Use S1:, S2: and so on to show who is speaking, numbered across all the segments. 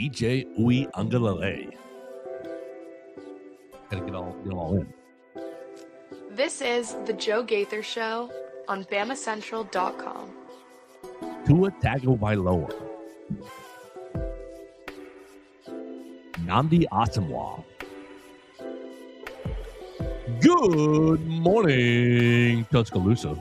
S1: DJ Uy Angalale. Gotta get all in.
S2: This is the Joe Gaither Show on BamaCentral.com.
S1: Tua Tagovailoa. Nnamdi Asomugha. Good morning, Tuscaloosa.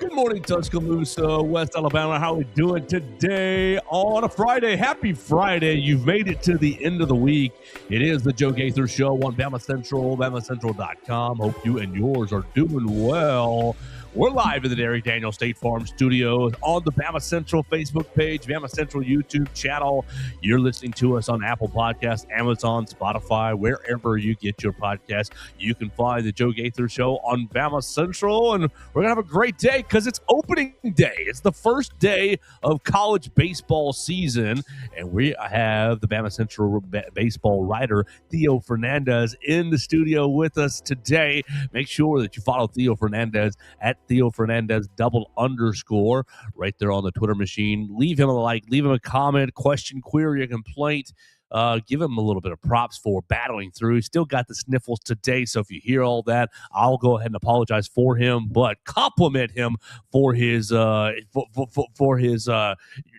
S1: Good morning, Tuscaloosa, West Alabama. How are we doing today on a Friday? Happy Friday. You've made it to the end of the week. It is the Joe Gaither Show on Bama Central, BamaCentral.com. Hope you and yours are doing well. We're live in the Derek Daniel State Farm Studios on the Bama Central Facebook page, Bama Central YouTube channel. You're listening to us on Apple Podcasts, Amazon, Spotify, wherever you get your podcast. You can find the Joe Gaither Show on Bama Central, and we're going to have a great day because it's opening day. It's the first day of college baseball season, and we have the Bama Central baseball writer, Theo Fernandez, in the studio with us today. Make sure that you follow Theo Fernandez at Theo Fernandez _, right there on the Twitter machine. Leave him a like, leave him a comment, question, query, a complaint. Give him a little bit of props for battling through. He's still got the sniffles today, so if you hear all that, I'll go ahead and apologize for him, but compliment him for his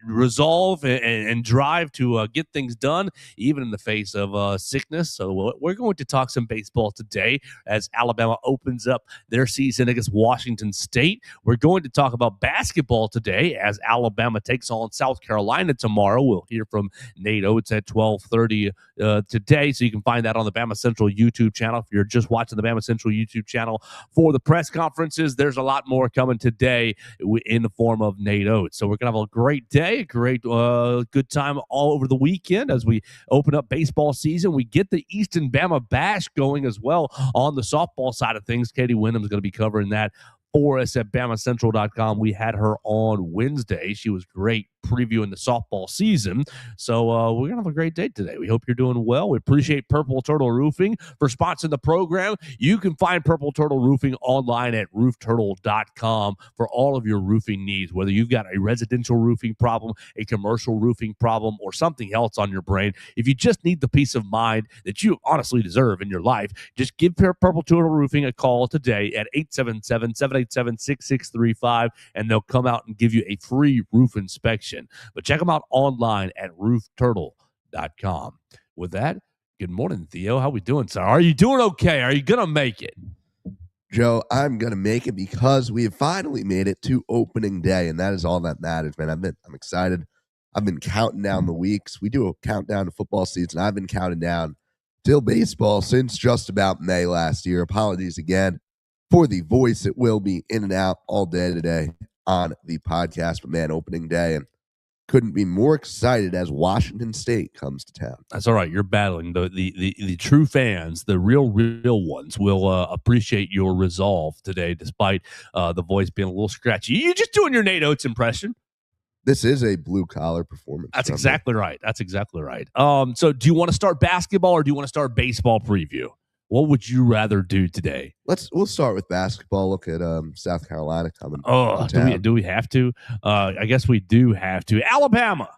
S1: resolve and drive to get things done, even in the face of sickness. So we're going to talk some baseball today as Alabama opens up their season against Washington State. We're going to talk about basketball today as Alabama takes on South Carolina tomorrow. We'll hear from Nate Oates at 12:30 today, so you can find that on the Bama Central YouTube channel. If you're just watching the Bama Central YouTube channel for the press conferences, there's a lot more coming today in the form of Nate Oates. So we're going to have a great day, a great good time all over the weekend as we open up baseball season. We get the Easton Bama Bash going as well on the softball side of things. Katie Wyndham is going to be covering that for us at BamaCentral.com. We had her on Wednesday. She was great previewing the softball season. So we're going to have a great day today. We hope you're doing well. We appreciate Purple Turtle Roofing for sponsoring the program. You can find Purple Turtle Roofing online at roofturtle.com for all of your roofing needs, whether you've got a residential roofing problem, a commercial roofing problem, or something else on your brain. If you just need the peace of mind that you honestly deserve in your life, just give Purple Turtle Roofing a call today at 877-787-6635, and they'll come out and give you a free roof inspection. But check them out online at roofturtle.com. With that, good morning, Theo. How we doing, sir? Are you doing okay? Are you going to make it?
S3: Joe, I'm going to make it because we have finally made it to opening day, and that is all that matters, man. I'm excited. I've been counting down the weeks. We do a countdown to football season. I've been counting down till baseball since just about May last year. Apologies again for the voice. It will be in and out all day today on the podcast, but man, opening day, and couldn't be more excited as Washington State comes to town.
S1: That's all right. You're battling. The true fans, the real ones, will appreciate your resolve today, despite the voice being a little scratchy. You're just doing your Nate Oates impression.
S3: This is a blue-collar performance.
S1: That's exactly right. That's exactly right. So do you want to start basketball or do you want to start baseball preview? What would you rather do today?
S3: We'll start with basketball. Look at South Carolina coming.
S1: Oh, do we have to? I guess we do have to. Alabama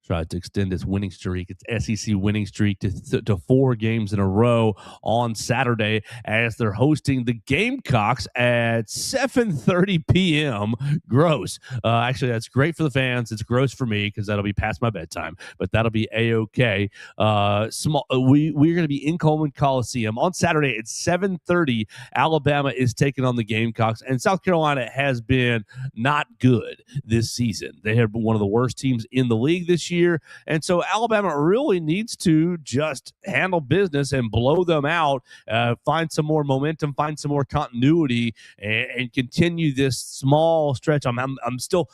S1: tried to extend its winning streak, its SEC winning streak, to 4 games in a row on Saturday as they're hosting the Gamecocks at 7:30 p.m. Gross. Actually, that's great for the fans. It's gross for me because that'll be past my bedtime, but that'll be A-okay. We're going to be in Coleman Coliseum on Saturday at 7:30. Alabama is taking on the Gamecocks, and South Carolina has been not good this season. They have been one of the worst teams in the league this year. And so Alabama really needs to just handle business and blow them out, find some more momentum, find some more continuity, and continue this small stretch. I'm still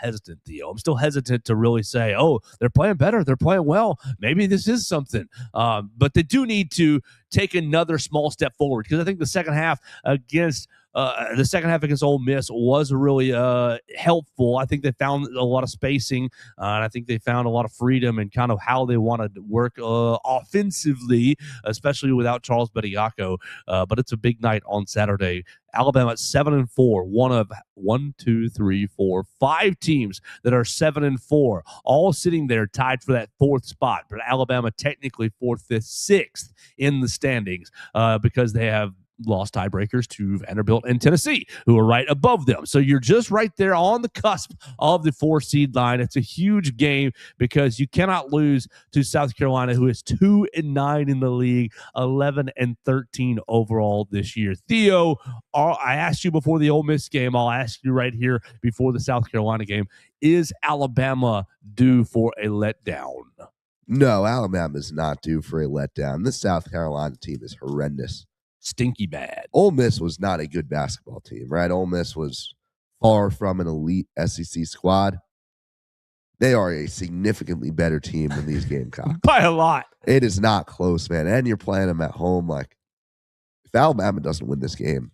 S1: hesitant, Theo. I'm still hesitant to really say, oh, they're playing better, they're playing well, maybe this is something. But they do need to take another small step forward, because I think the second half against Ole Miss was really helpful. I think they found a lot of spacing, and I think they found a lot of freedom in kind of how they wanted to work offensively, especially without Charles Bediako. But it's a big night on Saturday. Alabama at 7-4, one of 5 teams that are 7-4, all sitting there tied for that 4th spot. But Alabama technically 4th, 5th, 6th in the standings because they have lost tiebreakers to Vanderbilt and Tennessee, who are right above them. So you're just right there on the cusp of the 4 seed line. It's a huge game because you cannot lose to South Carolina, who is 2-9 in the league, 11-13 overall this year. Theo, I asked you before the Ole Miss game. I'll ask you right here before the South Carolina game. Is Alabama due for a letdown?
S3: No, Alabama is not due for a letdown. This South Carolina team is horrendous.
S1: Stinky bad.
S3: Ole Miss was not a good basketball team, right? Ole Miss was far from an elite SEC squad. They are a significantly better team than these Gamecocks.
S1: By a lot.
S3: It is not close, man. And you're playing them at home. Like, if Alabama doesn't win this game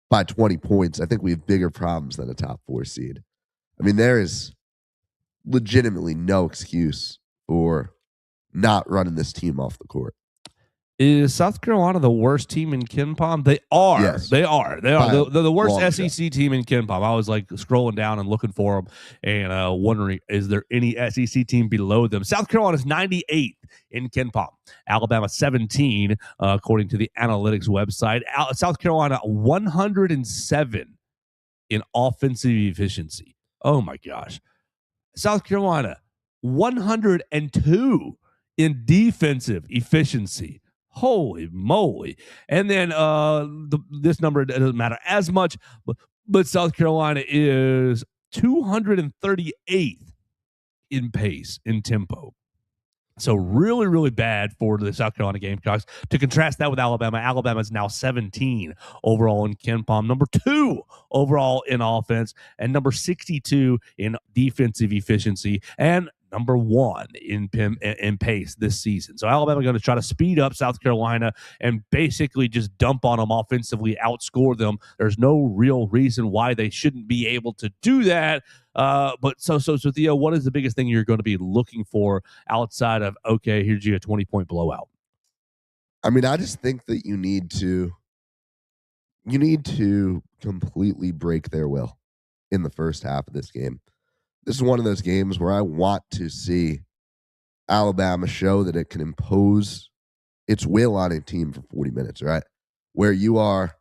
S3: by 20 points, I think we have bigger problems than a top 4 seed. I mean, there is legitimately no excuse for not running this team off the court.
S1: Is South Carolina the worst team in KenPom? They are.
S3: Yes.
S1: They are. They're the worst SEC
S3: shot.
S1: team in KenPom. I was like scrolling down and looking for them and wondering, is there any SEC team below them? South Carolina's 98th in KenPom. Alabama 17, according to the analytics website. South Carolina 107 in offensive efficiency. Oh my gosh. South Carolina 102 in defensive efficiency. Holy moly. And then this number doesn't matter as much, but South Carolina is 238th in pace, in tempo. So really, really bad for the South Carolina Gamecocks. To contrast that with Alabama, Alabama is now 17 overall in KenPom, number 2 overall in offense, and number 62 in defensive efficiency, and number 1 in pace this season. So Alabama going to try to speed up South Carolina and basically just dump on them offensively, outscore them. There's no real reason why they shouldn't be able to do that. But so Theo, what is the biggest thing you're going to be looking for outside of, okay, here's you a 20-point blowout?
S3: I mean, I just think that you need to completely break their will in the first half of this game. This is one of those games where I want to see Alabama show that it can impose its will on a team for 40 minutes, right? Where you are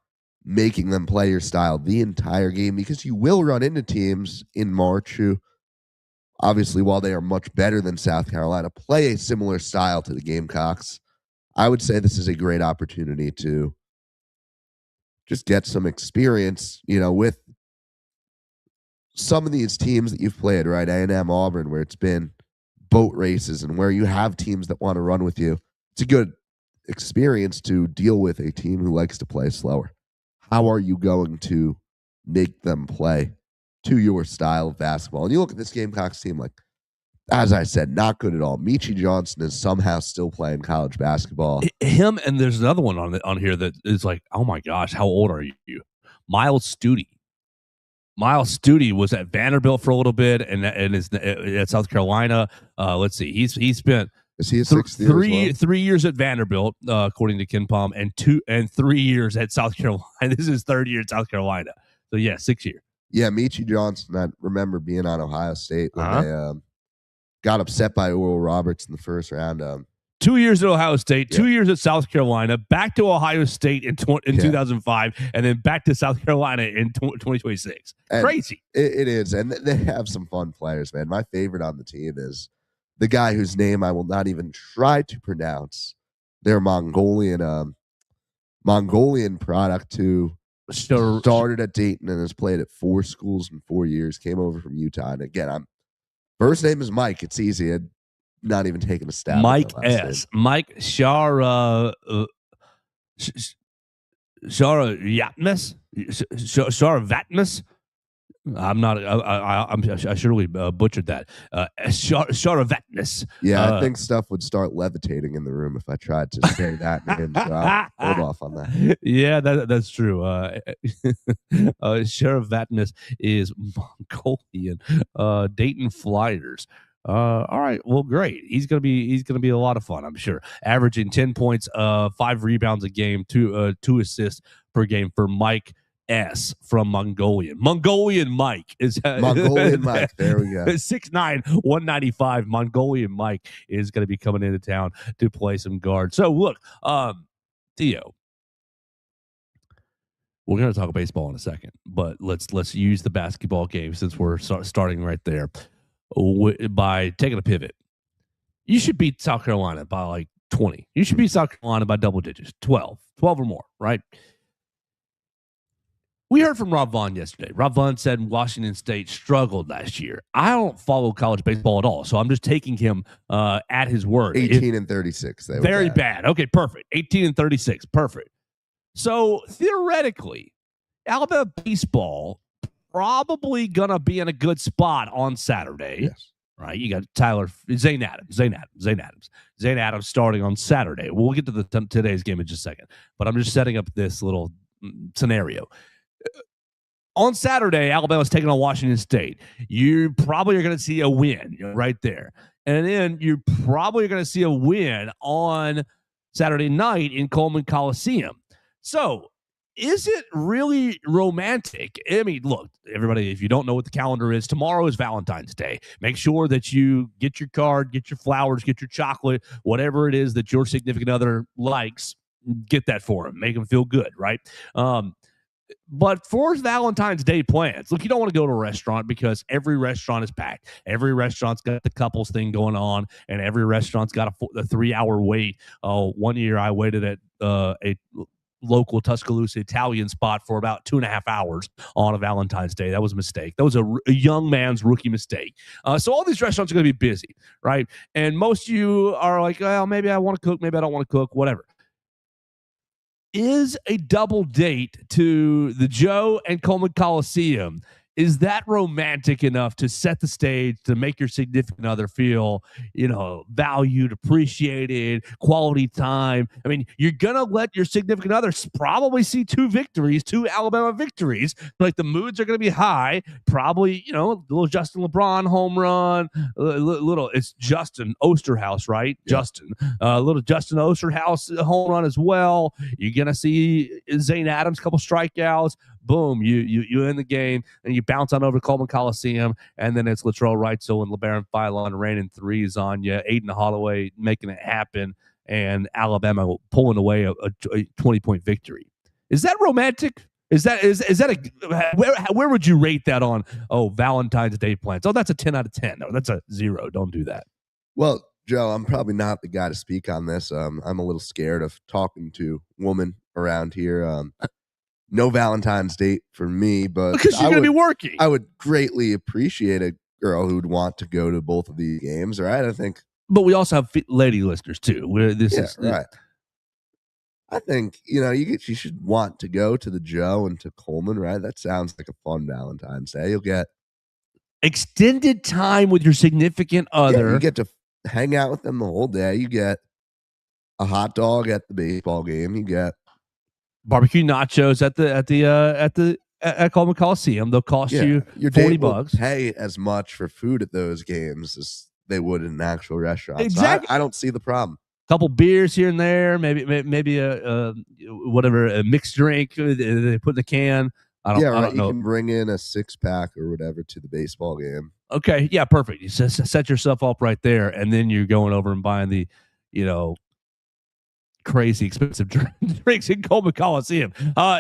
S3: making them play your style the entire game, because you will run into teams in March who, obviously, while they are much better than South Carolina, play a similar style to the Gamecocks. I would say this is a great opportunity to just get some experience, with some of these teams that you've played, right? A&M, Auburn, where it's been boat races and where you have teams that want to run with you. It's a good experience to deal with a team who likes to play slower. How are you going to make them play to your style of basketball? And you look at this Gamecocks team, like, as I said, not good at all. Meechie Johnson is somehow still playing college basketball.
S1: Him, and there's another one on here that is like, oh my gosh, how old are you? Miles Stute. Miles Stute was at Vanderbilt for a little bit and is at South Carolina. Let's see. He spent
S3: Is he a 6th year as well?
S1: 3 years at Vanderbilt, according to KenPom, and 3 years at South Carolina. This is his 3rd year at South Carolina. So, yeah, 6 years.
S3: Yeah, Meechie Johnson, I remember being on Ohio State when they got upset by Oral Roberts in the first round.
S1: 2 years at Ohio State, 2 years at South Carolina, back to Ohio State in 2005, and then back to South Carolina in 2026.
S3: And
S1: crazy.
S3: It is, and they have some fun players, man. My favorite on the team is the guy whose name I will not even try to pronounce. Their Mongolian product who started at Dayton and has played at 4 schools in 4 years, came over from Utah. And again, first name is Mike. It's easy. I'm not even taking a stab.
S1: Mike S. Name. Mike Shara Yatmas. Shara Vatmas. I'm not. I surely butchered that. Sharavatnus.
S3: Yeah, I think stuff would start levitating in the room if I tried to say that name. So I'll hold off on that.
S1: Yeah, that's true. Sharavatnus is Mongolian. Dayton Flyers. All right, well, great. He's gonna be a lot of fun, I'm sure. Averaging 10 points, 5 rebounds a game, two assists per game for Mike S from Mongolian. Mongolian Mike is
S3: Mongolian Mike. There we go.
S1: 6'9", 195. Mongolian Mike is going to be coming into town to play some guard. So look, Theo, we're going to talk baseball in a second, but let's use the basketball game since we're starting right there by taking a pivot. You should beat South Carolina by like 20. You should beat South Carolina by double digits, 12 or more, right? We heard from Rob Vaughn yesterday. Rob Vaughn said Washington State struggled last year. I don't follow college baseball at all, so I'm just taking him at his word.
S3: 18-36.
S1: Very bad. Okay, perfect. 18-36. Perfect. So theoretically, Alabama baseball probably gonna be in a good spot on Saturday.
S3: Yes.
S1: Right? You got Zane Adams starting on Saturday. We'll get to today's game in just a second, but I'm just setting up this little scenario. On Saturday, Alabama's taking on Washington State. You probably are going to see a win right there. And then you're probably going to see a win on Saturday night in Coleman Coliseum. So is it really romantic? I mean, look, everybody, if you don't know what the calendar is, tomorrow is Valentine's Day. Make sure that you get your card, get your flowers, get your chocolate, whatever it is that your significant other likes, get that for them. Make them feel good, right? But for Valentine's Day plans, look, you don't want to go to a restaurant because every restaurant is packed. Every restaurant's got the couples thing going on, and every restaurant's got a 3-hour wait. One year I waited at a local Tuscaloosa Italian spot for about 2.5 hours on a Valentine's Day. That was a mistake. That was a young man's rookie mistake. So all these restaurants are going to be busy, right? And most of you are like, well, maybe I want to cook, maybe I don't want to cook, whatever. Is a double date to the Joe and Coleman Coliseum, is that romantic enough to set the stage to make your significant other feel, valued, appreciated, quality time? I mean, you're going to let your significant other probably see 2 Alabama victories. Like the moods are going to be high. Probably, little Justin LeBron home run, it's Justin Osterhaus, right? Yeah. Little Justin Osterhaus home run as well. You're going to see Zane Adams, couple strikeouts. Boom, you end the game, and you bounce on over to Coleman Coliseum, and then it's Latrell Wrightsell and LeBaron Philon raining threes on you, Aiden Holloway making it happen, and Alabama pulling away a 20-point victory. Is that romantic? Is that where would you rate that on? Valentine's Day plans. That's a 10 out of 10. No, that's a 0. Don't do that.
S3: Well, Joe, I'm probably not the guy to speak on this. I'm a little scared of talking to women around here. No Valentine's date for me, but
S1: because you're going to be working.
S3: I would greatly appreciate a girl who'd want to go to both of these games, right? I think.
S1: But we also have lady listeners too.
S3: Right. I think, you should want to go to the Joe and to Coleman, right? That sounds like a fun Valentine's Day. You'll get
S1: extended time with your significant other.
S3: Yeah, you get to hang out with them the whole day. You get a hot dog at the baseball game. You get
S1: barbecue nachos at Coleman Coliseum. They'll cost you $40.
S3: Pay as much for food at those games as they would in an actual restaurant.
S1: Exactly.
S3: So I don't see the problem.
S1: Couple beers here and there, maybe a mixed drink they put in the can. I don't know.
S3: You can bring in a 6-pack or whatever to the baseball game.
S1: Okay, yeah, perfect. You set yourself up right there, and then you're going over and buying the, crazy expensive drinks in Coleman Coliseum.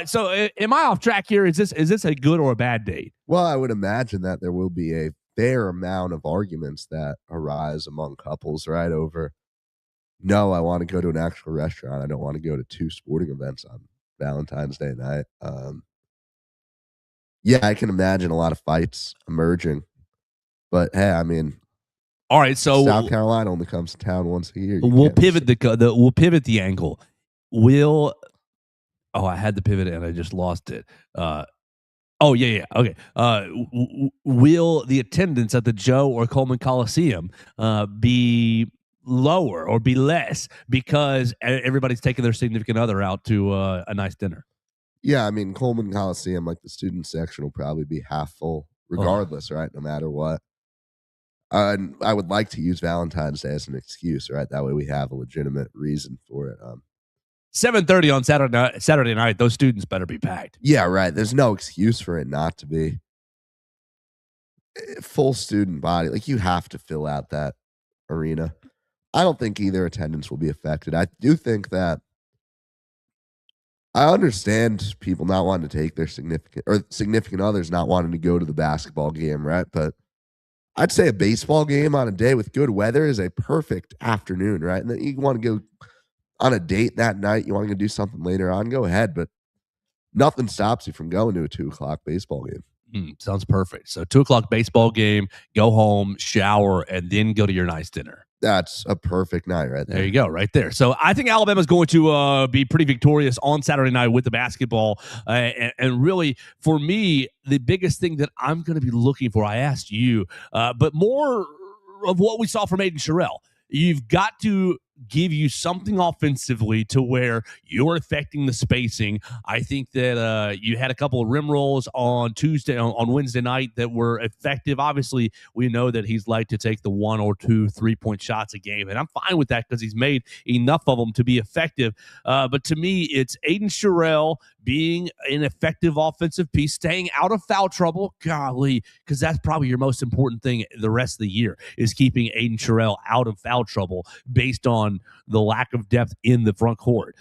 S1: So am I off track here? Is this a good or a bad date?
S3: Well, I would imagine that there will be a fair amount of arguments that arise among couples, right? Over, no, I want to go to an actual restaurant. I don't want to go to 2 sporting events on Valentine's Day night. I can imagine a lot of fights emerging. But hey, I mean,
S1: all right, so
S3: South Carolina only comes to town once a year.
S1: We'll pivot the angle. I had the pivot and I just lost it. Oh, yeah. Okay. Will the attendance at the Joe or Coleman Coliseum be lower or be less because everybody's taking their significant other out to a nice dinner?
S3: Yeah, I mean, Coleman Coliseum, like the student section, will probably be half full
S1: Oh.
S3: regardless, right? No matter what. And I would like to use Valentine's Day as an excuse, right? That way we have a legitimate reason for it.
S1: 7:30 on Saturday night. Those students better be packed.
S3: Yeah, right. There's no excuse for it not to be. Full student body. Like, you have to fill out that arena. I don't think either attendance will be affected. I do think that I understand people not wanting to take their significant others not wanting to go to the basketball game, right? But I'd say a baseball game on a day with good weather is a perfect afternoon, right? And then you want to go on a date that night, you want to go do something later on, go ahead. But nothing stops you from going to a 2 o'clock baseball game.
S1: Sounds perfect. So 2 o'clock baseball game, go home, shower, and then go to your nice dinner.
S3: That's a perfect night right there.
S1: There you go, right there. So I think Alabama's going to be pretty victorious on Saturday night with the basketball. And really, for me, the biggest thing that I'm going to be looking for, I asked you, but more of what we saw from Aiden Sherrill. You've got to give you something offensively to where you're affecting the spacing. I think that you had a couple of rim rolls on Wednesday night that were effective. Obviously, we know that he's like to take the 1 or 2 3-point shots a game, and I'm fine with that because he's made enough of them to be effective. But to me, it's Aiden Sherrill being an effective offensive piece, staying out of foul trouble. Golly, because that's probably your most important thing the rest of the year is keeping Aiden Sherrill out of foul trouble based on the lack of depth in the front court.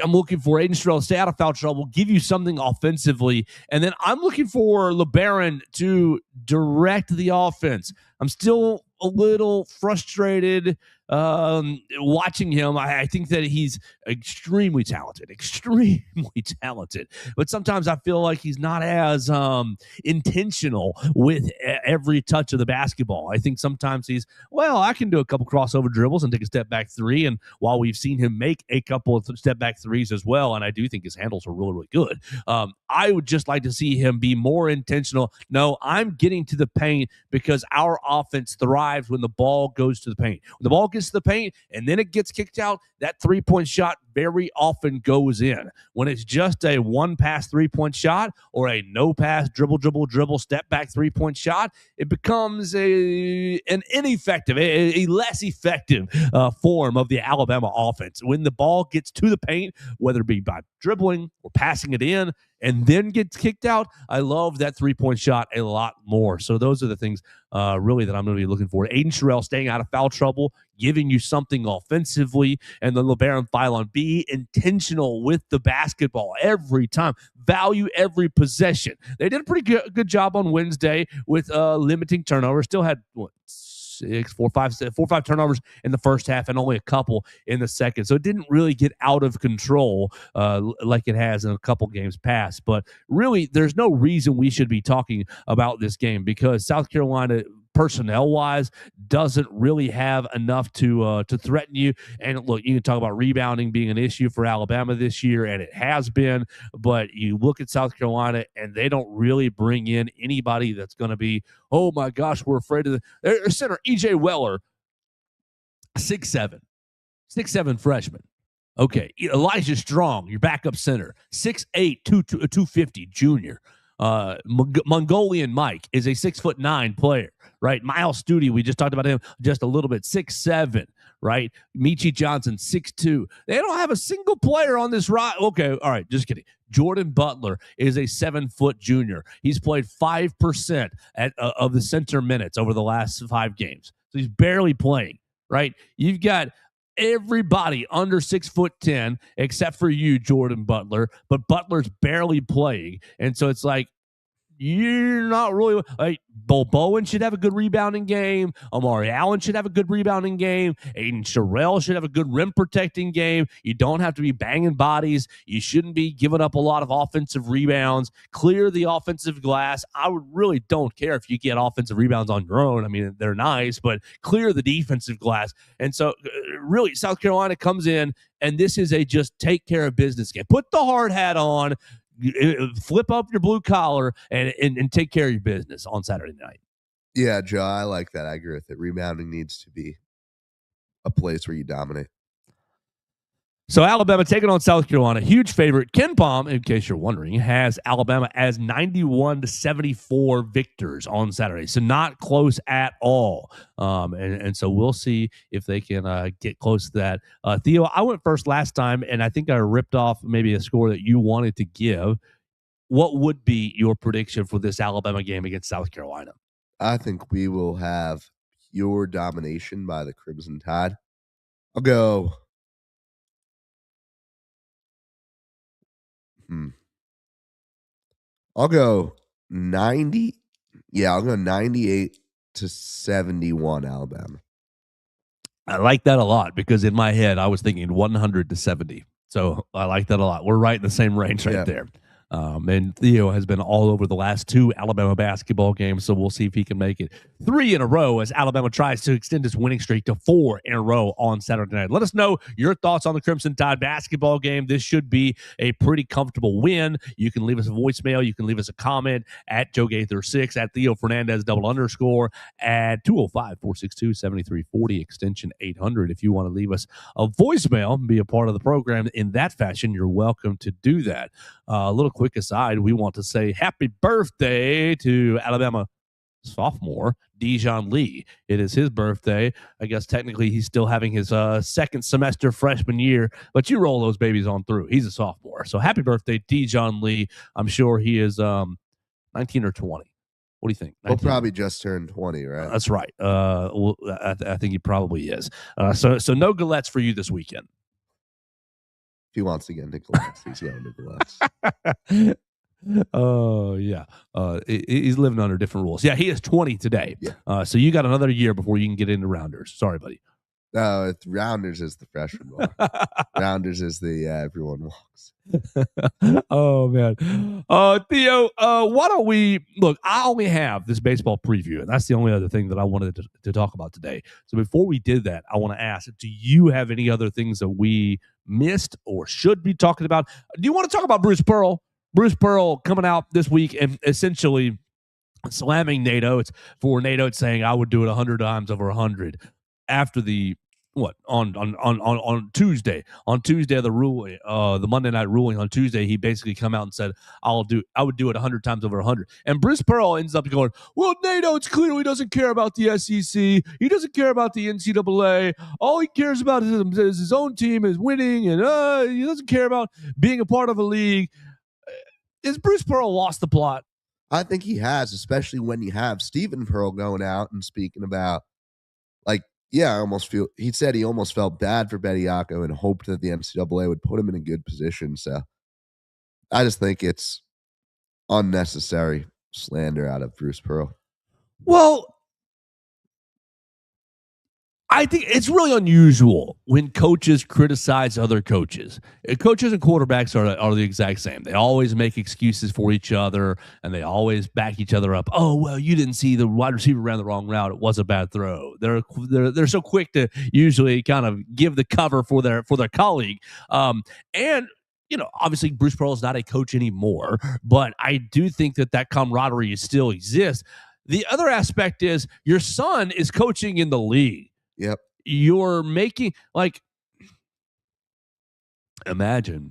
S1: I'm looking for Aiden Sherrill to stay out of foul trouble, give you something offensively, and then I'm looking for LeBaron to direct the offense. I'm still a little frustrated watching him. I think that he's extremely talented, but sometimes I feel like he's not as intentional with every touch of the basketball. I think sometimes I can do a couple crossover dribbles and take a step back three, and while we've seen him make a couple of step back threes as well, and I do think his handles are really, really good, I would just like to see him be more intentional. No, I'm getting to the paint because our offense thrives when the ball goes to the paint. When the ball gets to the paint and then it gets kicked out, that 3-point shot very often goes in. When it's just a one-pass 3-point shot or a no-pass dribble, step-back 3-point shot, it becomes an ineffective, a less effective form of the Alabama offense. When the ball gets to the paint, whether it be by dribbling or passing it in, and then gets kicked out, I love that 3-point shot a lot more. So those are the things really that I'm going to be looking for. Aiden Sherrill staying out of foul trouble, giving you something offensively, and then LeBaron Philon, be intentional with the basketball every time. Value every possession. They did a pretty good job on Wednesday with limiting turnovers. Still had four or five turnovers in the first half and only a couple in the second. So it didn't really get out of control like it has in a couple games past. But really, there's no reason we should be talking about this game because South Carolina, personnel-wise, doesn't really have enough to threaten you. And look, you can talk about rebounding being an issue for Alabama this year, and it has been. But you look at South Carolina, and they don't really bring in anybody that's going to be, oh my gosh, we're afraid of their center, E.J. Weller, 6'7", freshman. Okay, Elijah Strong, your backup center, 6'8", 250, junior. Mongolian Mike is a 6'9" player, right? Miles Studi, we just talked about him just a little bit, 6'7", right? Michi Johnson, 6'2". They don't have a single player on this ride. Okay, all right, just kidding. Jordan Butler is a 7-foot junior. He's played 5% of the center minutes over the last 5 games. So he's barely playing, right? You've got everybody under 6'10" except for you, Jordan Butler, but Butler's barely playing. And so it's like, you're not really like Bo Bowen should have a good rebounding game. Amari Allen should have a good rebounding game. Aiden Sherrill should have a good rim protecting game. You don't have to be banging bodies. You shouldn't be giving up a lot of offensive rebounds. Clear the offensive glass. I really don't care if you get offensive rebounds on your own. I mean, they're nice, but clear the defensive glass. And so really South Carolina comes in, and this is a just take care of business game. Put the hard hat on. flip up your blue collar and take care of your business on Saturday night.
S3: Yeah, Joe, I like that. I agree with it. Rebounding needs to be a place where you dominate.
S1: So Alabama taking on South Carolina. Huge favorite. Ken Palm, in case you're wondering, has Alabama as 91-74 victors on Saturday. So not close at all. And so we'll see if they can get close to that. Theo, I went first last time, and I think I ripped off maybe a score that you wanted to give. What would be your prediction for this Alabama game against South Carolina?
S3: I think we will have pure domination by the Crimson Tide. I'll go. I'll go 90. Yeah, I'll go 98-71 Alabama.
S1: I like that a lot because in my head I was thinking 100-70. So I like that a lot. We're right in the same range right there. And Theo has been all over the last 2 Alabama basketball games, so we'll see if he can make it 3 in a row as Alabama tries to extend his winning streak to 4 in a row on Saturday night. Let us know your thoughts on the Crimson Tide basketball game. This should be a pretty comfortable win. You can leave us a voicemail. You can leave us a comment at Joe Gaither 6, at Theo Fernandez _ at 205-462-7340, extension 800. If you want to leave us a voicemail and be a part of the program in that fashion, you're welcome to do that. A little quick aside, we want to say happy birthday to Alabama sophomore Dijon Lee. It is his birthday. I guess technically he's still having his second semester freshman year, but you roll those babies on through. He's a sophomore. So happy birthday, Dijon Lee. I'm sure he is 19 or 20. What do you think?
S3: He'll probably just turn 20, right?
S1: That's right. Well, I think he probably is. So no galettes for you this weekend.
S3: If he wants to get Nicolettes, he's going Nicolettes.
S1: Oh, yeah. He's living under different rules. Yeah, he is 20 today.
S3: Yeah.
S1: So you got another year before you can get into Rounders. Sorry, buddy.
S3: No, Rounders is the freshman bar. Rounders is the everyone walks.
S1: Oh, man. Theo, why don't we look? I only have this baseball preview, and that's the only other thing that I wanted to talk about today. So before we did that, I want to ask, do you have any other things that we missed or should be talking about? Do you want to talk about Bruce Pearl? Bruce Pearl coming out this week and essentially slamming NATO. It's for NATO. It's saying I would do it 100 times over 100 after the on Tuesday. On Tuesday, the ruling, the Monday night ruling on Tuesday, he basically come out and said, I would do it 100 times over 100. And Bruce Pearl ends up going, well, NATO, it's clearly doesn't care about the SEC. He doesn't care about the NCAA. All he cares about is his own team is winning, and he doesn't care about being a part of a league. Is Bruce Pearl lost the plot?
S3: I think he has, especially when you have Stephen Pearl going out and speaking about, he said he almost felt bad for Bediako and hoped that the NCAA would put him in a good position. So I just think it's unnecessary slander out of Bruce Pearl.
S1: Well, I think it's really unusual when coaches criticize other coaches. Coaches and quarterbacks are the exact same. They always make excuses for each other, and they always back each other up. Oh, well, you didn't see the wide receiver ran the wrong route. It was a bad throw. They're so quick to usually kind of give the cover for their colleague. And obviously Bruce Pearl is not a coach anymore, but I do think that camaraderie still exists. The other aspect is your son is coaching in the league.
S3: Yep.
S1: You're making, imagine,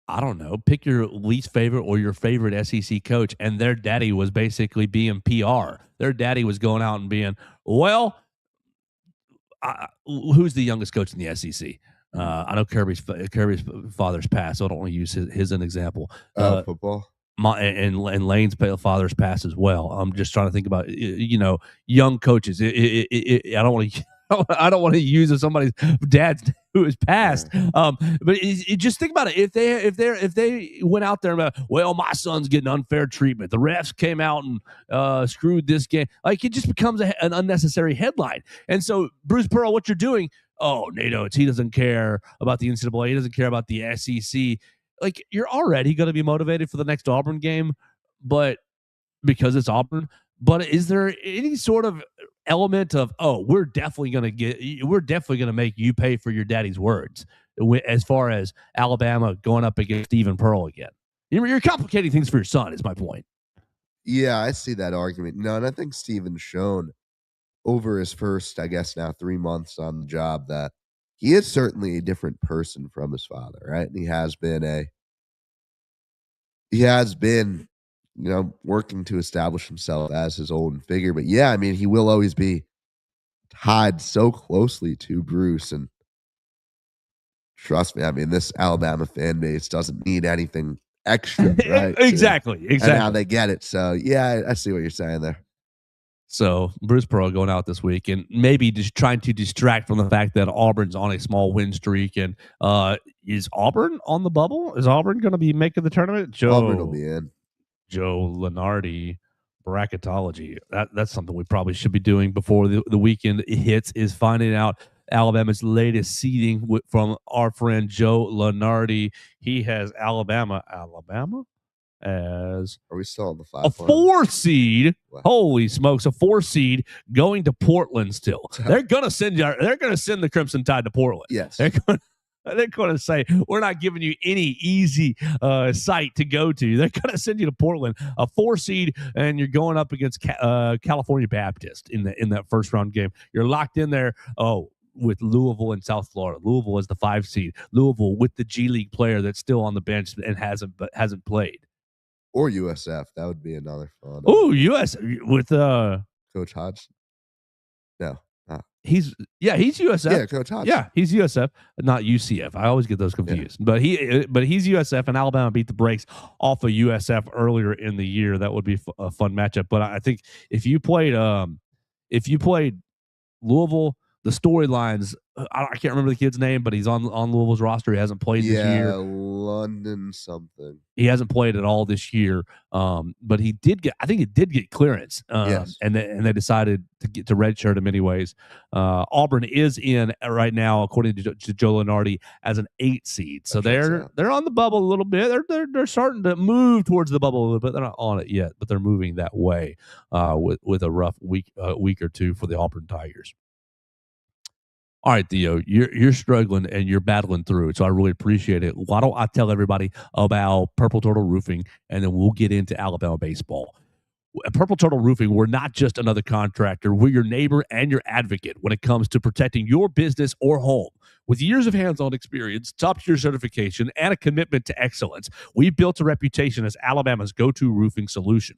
S1: I don't know, pick your least favorite or your favorite SEC coach, and their daddy was basically being PR. Their daddy was going out and being, well, who's the youngest coach in the SEC? I know Kirby's father's passed, so I don't want to use his an example.
S3: Football.
S1: And Lane's father's passed as well. I'm just trying to think about young coaches. I don't want to use somebody's dad's who is passed. But just think about it. If they went out there and well, my son's getting unfair treatment. The refs came out and screwed this game. It just becomes an unnecessary headline. And so Bruce Pearl, what you're doing? Oh, NATO, he doesn't care about the NCAA. He doesn't care about the SEC. You're already going to be motivated for the next Auburn game, but because it's Auburn. But is there any sort of element of, we're definitely going to make you pay for your daddy's words? as far as Alabama going up against Stephen Pearl again. You're complicating things for your son, is my point.
S3: Yeah, I see that argument. No, and I think Steven's shown over his first, I guess now 3 months on the job that he is certainly a different person from his father, right? And he has been, working to establish himself as his own figure. But yeah, I mean, he will always be tied so closely to Bruce. And trust me, I mean, this Alabama fan base doesn't need anything extra, right?
S1: Exactly.
S3: And now they get it. So yeah, I see what you're saying there.
S1: So Bruce Pearl going out this week and maybe just trying to distract from the fact that Auburn's on a small win streak. And is Auburn on the bubble? Is Auburn going to be making the tournament?
S3: Auburn will be in.
S1: Joe Lunardi bracketology. That's something we probably should be doing before the weekend hits, is finding out Alabama's latest seeding from our friend Joe Lunardi. He has Alabama as
S3: Are we still on the 5?
S1: a 4 seed. Wow. Holy smokes, a 4 seed going to Portland still. They're gonna send the Crimson Tide to Portland.
S3: Yes.
S1: They're going to say, we're not giving you any easy site to go to. They're going to send you to Portland, a 4 seed, and you're going up against California Baptist in that first round game. You're locked in there. With Louisville and South Florida. Louisville is the 5 seed. Louisville with the G League player that's still on the bench and hasn't played.
S3: Or USF. That would be another fun.
S1: Oh, US with
S3: Coach Hodgson. No.
S1: He's USF.
S3: Yeah, Coach Hodgson.
S1: Yeah, he's USF, not UCF. I always get those confused. Yeah. But he's USF, and Alabama beat the brakes off of USF earlier in the year. That would be a fun matchup. But I think if you played Louisville, the storylines, I can't remember the kid's name, but he's on Louisville's roster. He hasn't played this year.
S3: London something.
S1: He hasn't played at all this year, but he did get clearance.
S3: Yes.
S1: And they decided to redshirt him anyways. Auburn is in right now, according to Joe Lunardi, as an 8 seed. So they're on the bubble a little bit. They're starting to move towards the bubble a little bit. They're not on it yet, but they're moving that way with a rough week or two for the Auburn Tigers. All right, Theo, you're struggling and you're battling through it, so I really appreciate it. Why don't I tell everybody about Purple Turtle Roofing, and then we'll get into Alabama baseball. At Purple Turtle Roofing, we're not just another contractor. We're your neighbor and your advocate when it comes to protecting your business or home. With years of hands-on experience, top-tier certification, and a commitment to excellence, we've built a reputation as Alabama's go-to roofing solution.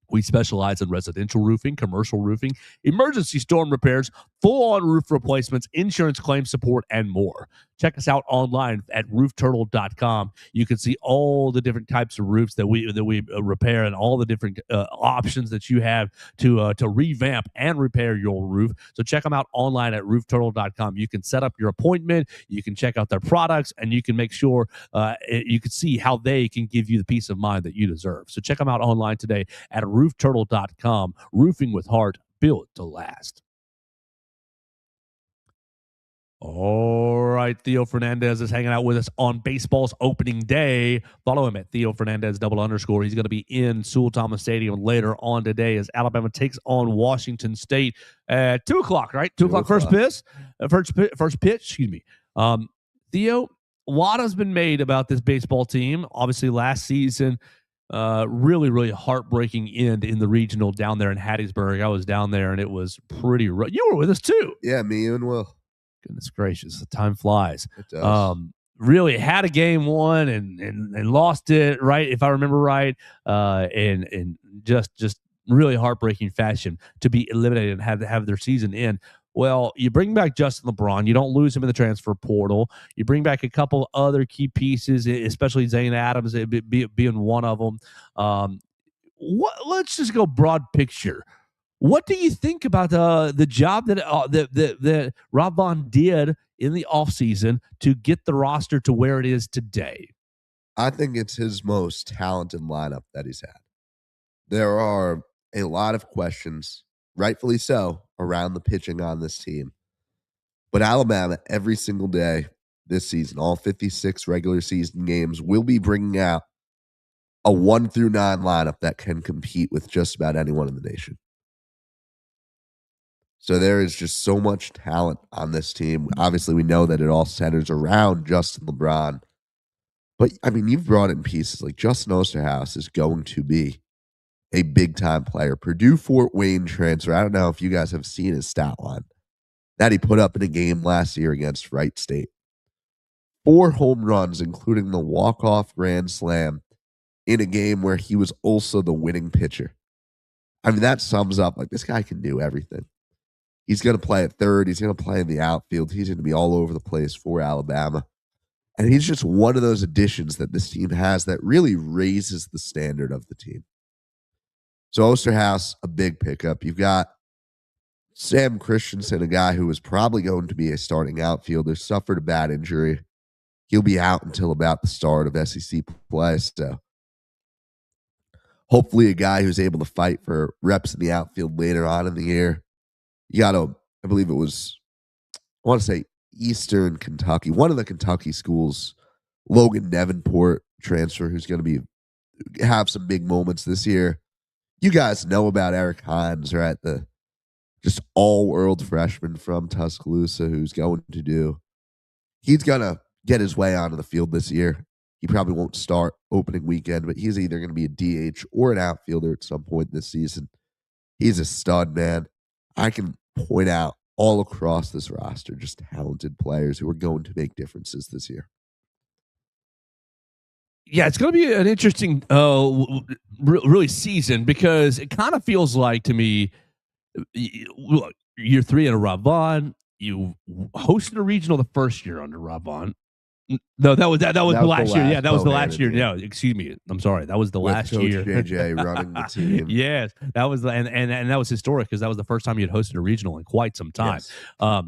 S1: We specialize in residential roofing, commercial roofing, emergency storm repairs, full-on roof replacements, insurance claim support, and more. Check us out online at roofturtle.com. You can see all the different types of roofs that we repair and all the different options that you have to revamp and repair your roof. So check them out online at roofturtle.com. You can set up your appointment. You can check out their products, and you can make sure you can see how they can give you the peace of mind that you deserve. So check them out online today at roofturtle.com. Roofing with heart, built to last. All right, Theo Fernandez is hanging out with us on baseball's opening day. Follow him at Theo Fernandez _. He's going to be in Sewell Thomas Stadium later on today as Alabama takes on Washington State at 2 o'clock, right? 2 o'clock first pitch. First pitch, excuse me. Theo, a lot has been made about this baseball team. Obviously, last season, really, really heartbreaking end in the regional down there in Hattiesburg. I was down there, and it was pretty rough. You were with us, too.
S3: Yeah, me and Will.
S1: Goodness gracious, the time flies.
S3: It does.
S1: Really had a game won and lost it, right? If I remember right, in just really heartbreaking fashion to be eliminated and have their season end. Well, you bring back Justin LeBron. You don't lose him in the transfer portal. You bring back a couple other key pieces, especially Zane Adams being one of them. Let's just go broad picture. What do you think about the job that Rob Vaughn did in the offseason to get the roster to where it is today?
S3: I think it's his most talented lineup that he's had. There are a lot of questions, rightfully so, around the pitching on this team. But Alabama, every single day this season, all 56 regular season games, will be bringing out a 1 through 9 lineup that can compete with just about anyone in the nation. So there is just so much talent on this team. Obviously, we know that it all centers around Justin LeBron. But, I mean, you've brought in pieces like Justin Osterhaus is going to be a big-time player. Purdue Fort Wayne transfer. I don't know if you guys have seen his stat line that he put up in a game last year against Wright State. 4 home runs, including the walk-off grand slam in a game where he was also the winning pitcher. I mean, that sums up, like, this guy can do everything. He's going to play at third. He's going to play in the outfield. He's going to be all over the place for Alabama. And he's just one of those additions that this team has that really raises the standard of the team. So Osterhaus, a big pickup. You've got Sam Christensen, a guy who was probably going to be a starting outfielder, suffered a bad injury. He'll be out until about the start of SEC play. So hopefully a guy who's able to fight for reps in the outfield later on in the year. You got I believe it was, I want to say Eastern Kentucky, one of the Kentucky schools, Logan Davenport transfer, who's going to have some big moments this year. You guys know about Eric Hines, right? The just all-world freshman from Tuscaloosa who's going to do. He's going to get his way onto the field this year. He probably won't start opening weekend, but he's either going to be a DH or an outfielder at some point this season. He's a stud, man. I can point out all across this roster just talented players who are going to make differences this year.
S1: Yeah, it's going to be an interesting really season because it kind of feels like to me, year 3 under Rob Vaughn, you hosted a regional the first year under Rob Vaughn. No, that was the last year. Yeah, that was the last year. Yeah, excuse me. I'm sorry. That was the last year.
S3: JJ running the team.
S1: Yes, that was and that was historic because that was the first time he had hosted a regional in quite some time. Yes.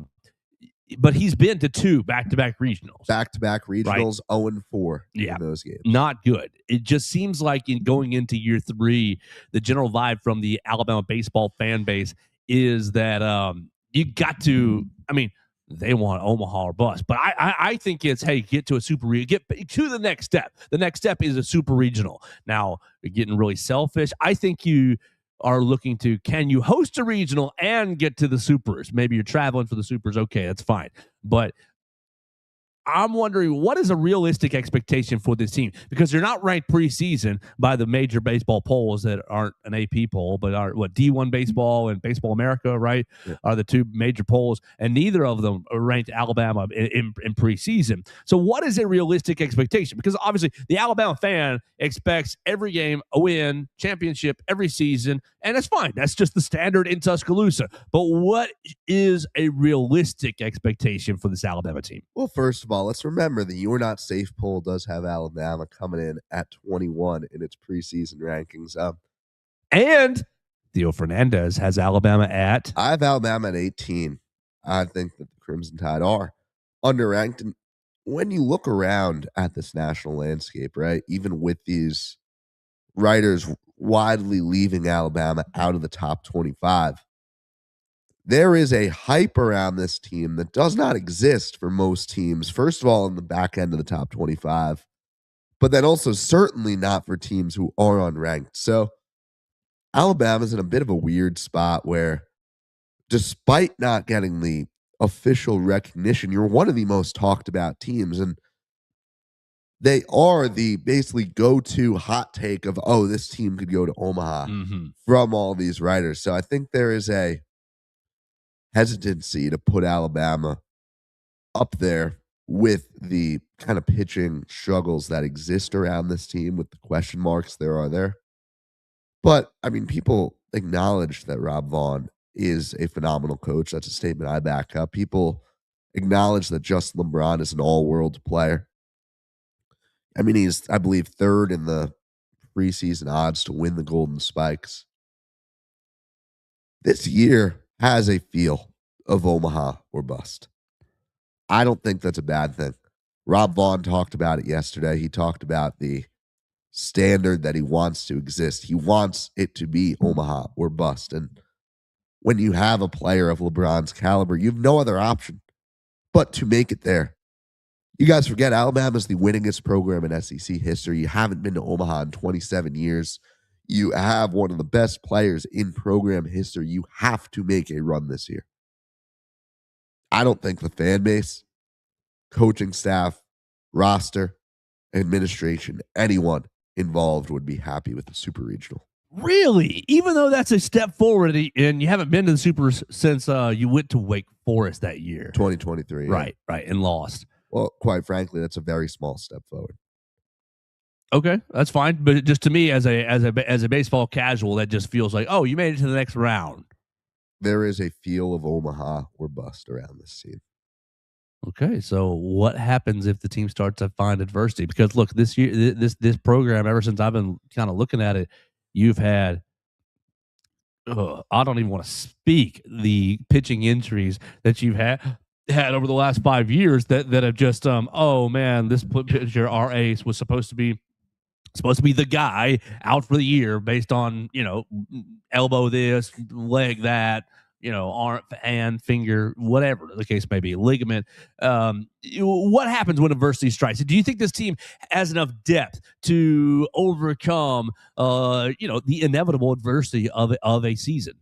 S1: But he's been to 2 back-to-back regionals.
S3: Back-to-back regionals, right? 0-4 in those games.
S1: Not good. It just seems like in going into year 3, the general vibe from the Alabama baseball fan base is that you got to, I mean, they want Omaha or bust. But I think it's, hey, get to a super get to the next step. The next step is a super regional. Now, you're getting really selfish. I think you are looking to, can you host a regional and get to the supers? Maybe you're traveling for the supers. Okay, that's fine. But I'm wondering, what is a realistic expectation for this team? Because they're not ranked preseason by the major baseball polls that aren't an AP poll, but are D1 Baseball and Baseball America, right? Yeah. Are the 2 major polls, and neither of them are ranked Alabama in preseason. So what is a realistic expectation? Because obviously the Alabama fan expects every game a win, championship every season, and that's fine. That's just the standard in Tuscaloosa. But what is a realistic expectation for this Alabama team?
S3: Well, first of all, let's remember the You're Not Safe poll does have Alabama coming in at 21 in its preseason rankings.
S1: And Theo Fernandez has Alabama at?
S3: I have Alabama at 18. I think that the Crimson Tide are underranked. And when you look around at this national landscape, right, even with these writers widely leaving Alabama out of the top 25, there is a hype around this team that does not exist for most teams. First of all, in the back end of the top 25, but then also certainly not for teams who are unranked. So Alabama's in a bit of a weird spot where, despite not getting the official recognition, you're one of the most talked about teams. And they are the basically go-to hot take of, oh, this team could go to Omaha from all these writers. So I think there is a hesitancy to put Alabama up there with the kind of pitching struggles that exist around this team, with the question marks there are there. But, I mean, people acknowledge that Rob Vaughn is a phenomenal coach. That's a statement I back up. People acknowledge that Justin LeBron is an all-world player. I mean, he's, I believe, 3rd in the preseason odds to win the Golden Spikes. This year has a feel of Omaha or bust. I don't think that's a bad thing. Rob Vaughn talked about it yesterday. He talked about the standard that he wants to exist. He wants it to be Omaha or bust. And when you have a player of LeBron's caliber, you have no other option but to make it there. You guys forget Alabama's the winningest program in SEC history. You haven't been to Omaha in 27 years. You have one of the best players in program history. You have to make a run this year. I don't think the fan base, coaching staff, roster, administration, anyone involved would be happy with the super regional.
S1: Really? Even though that's a step forward and you haven't been to the Supers since you went to Wake Forest that year.
S3: 2023.
S1: Right, right, and lost.
S3: Well, quite frankly, that's a very small step forward.
S1: Okay, that's fine. But just to me, as a baseball casual, that just feels like, oh, you made it to the next round.
S3: There is a feel of Omaha or bust around this team.
S1: Okay, so what happens if the team starts to find adversity? Because look, this year, this program, ever since I've been kind of looking at it, you've had. I don't even want to speak the pitching injuries that you've had over the last 5 years that have just oh man, this pitcher, our ace, was supposed to be the guy out for the year based on, elbow this, leg that, arm, hand, finger, whatever the case may be, ligament. What happens when adversity strikes? Do you think this team has enough depth to overcome, the inevitable adversity of a season?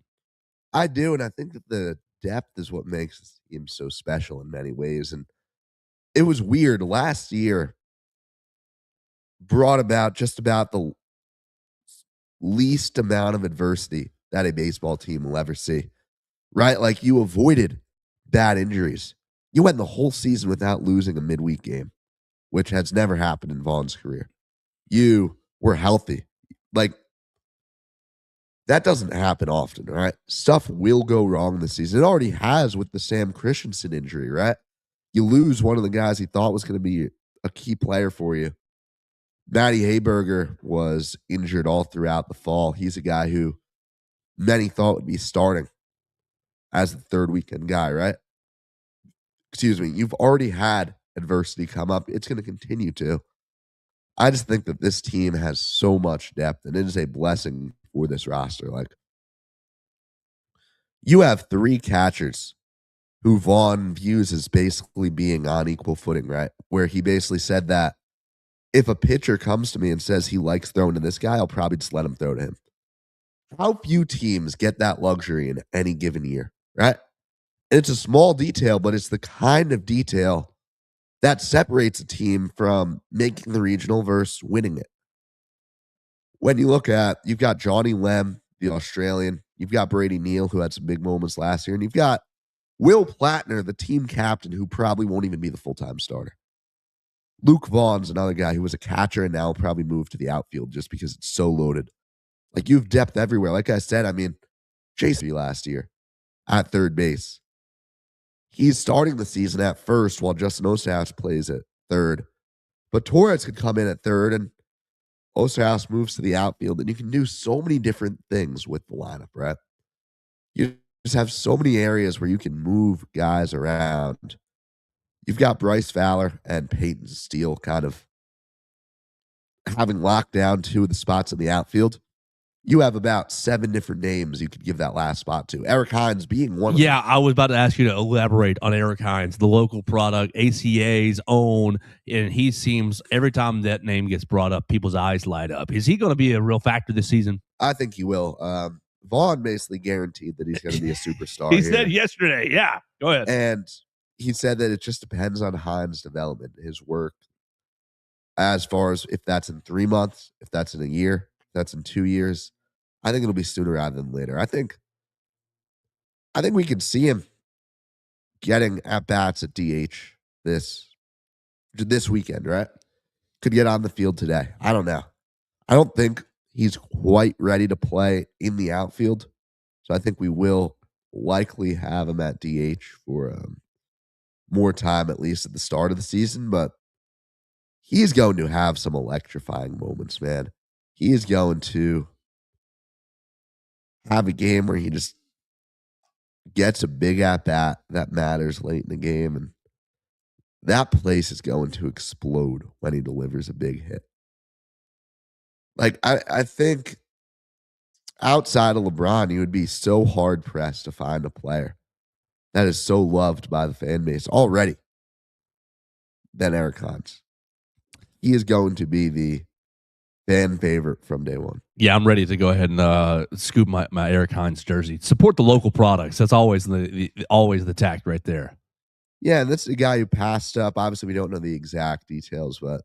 S3: I do, and I think that the depth is what makes this team so special in many ways. And it was weird. Last year brought about just about the least amount of adversity that a baseball team will ever see, right? Like, you avoided bad injuries. You went the whole season without losing a midweek game, which has never happened in Vaughn's career. You were healthy. Like, that doesn't happen often, right? Stuff will go wrong this season. It already has with the Sam Christensen injury, right? You lose one of the guys he thought was going to be a key player for you. Matty Hayberger was injured all throughout the fall. He's a guy who many thought would be starting as the third weekend guy, right? Excuse me. You've already had adversity come up. It's going to continue to. I just think that this team has so much depth, and it is a blessing for this roster. Like, you have 3 catchers who Vaughn views as basically being on equal footing, right? Where he basically said that if a pitcher comes to me and says he likes throwing to this guy, I'll probably just let him throw to him. How few teams get that luxury in any given year, right? It's a small detail, but it's the kind of detail that separates a team from making the regional versus winning it. When you look at, you've got Johnny Lem, the Australian, you've got Brady Neal, who had some big moments last year, and you've got Will Plattner, the team captain, who probably won't even be the full-time starter. Luke Vaughn's another guy who was a catcher and now will probably move to the outfield just because it's so loaded. Like, you have depth everywhere. Like I said, I mean, Chase last year at third base. He's starting the season at first while Justin Osterhaus plays at third. But Torres could come in at third and Osterhaus moves to the outfield, and you can do so many different things with the lineup, right? You just have so many areas where you can move guys around. You've got Bryce Fowler and Peyton Steele kind of having locked down 2 of the spots in the outfield. You have about 7 different names you could give that last spot to. Eric Hines being one of them.
S1: Yeah, I was about to ask you to elaborate on Eric Hines, the local product, ACA's own, and he seems, every time that name gets brought up, people's eyes light up. Is he going to be a real factor this season?
S3: I think he will. Vaughn basically guaranteed that he's going to be a superstar.
S1: He said yesterday. Yeah, go ahead.
S3: And he said that it just depends on Hines' development, his work, as far as if that's in 3 months, if that's in a year, if that's in 2 years. I think it'll be sooner rather than later. I think we can see him getting at bats at DH this weekend, right? Could get on the field today. I don't know. I don't think he's quite ready to play in the outfield. So I think we will likely have him at DH for more time, at least at the start of the season. But he's going to have some electrifying moments, man. He is going to have a game where he just gets a big at-bat that matters late in the game, and that place is going to explode when he delivers a big hit. Like, I think outside of LeBron, you would be so hard-pressed to find a player that is so loved by the fan base already than Eric Hines. He is going to be the Fan favorite from day one.
S1: Yeah, I'm ready to go ahead and scoop my Eric Hines jersey. Support the local products. That's always always the tact right there.
S3: Yeah, and this is a guy who passed up. Obviously, we don't know the exact details, but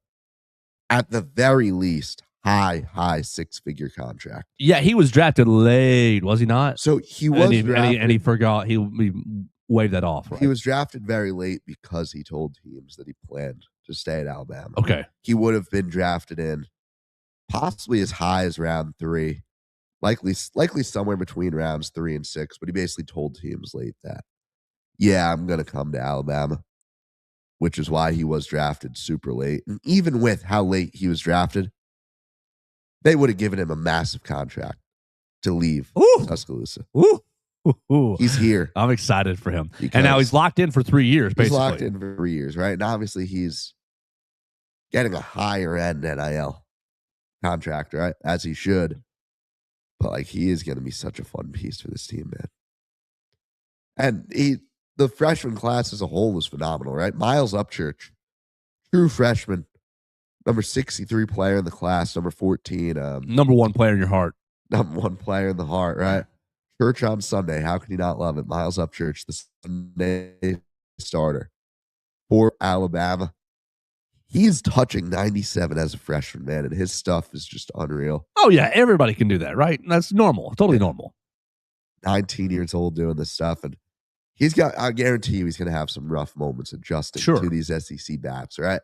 S3: at the very least, high six-figure contract.
S1: Yeah, he was drafted late, was he not?
S3: So he was drafted.
S1: And he forgot. He waved that off. Right?
S3: He was drafted very late because he told teams that he planned to stay at Alabama.
S1: Okay.
S3: He would have been drafted in possibly as high as round 3, likely somewhere between rounds 3 and 6. But he basically told teams late that, yeah, I'm going to come to Alabama, which is why he was drafted super late. And even with how late he was drafted, they would have given him a massive contract to leave Tuscaloosa.
S1: Ooh.
S3: He's here.
S1: I'm excited for him. And now he's locked in for 3 years, basically.
S3: He's locked in for 3 years, right? And obviously he's getting a higher end NIL contract, right? As he should. But like, he is going to be such a fun piece for this team, man. And the freshman class as a whole was phenomenal, right? Miles Upchurch, true freshman, number 63 player in the class, number 14.
S1: Number 1 player in your heart.
S3: Number 1 player in the heart, right? Church on Sunday. How can you not love it? Miles Upchurch, the Sunday starter for Alabama. He's touching 97 as a freshman, man, and his stuff is just unreal.
S1: Oh, yeah. Everybody can do that, right? That's normal. Totally normal.
S3: 19 years old doing this stuff. And I guarantee you he's going to have some rough moments adjusting to these SEC bats, right?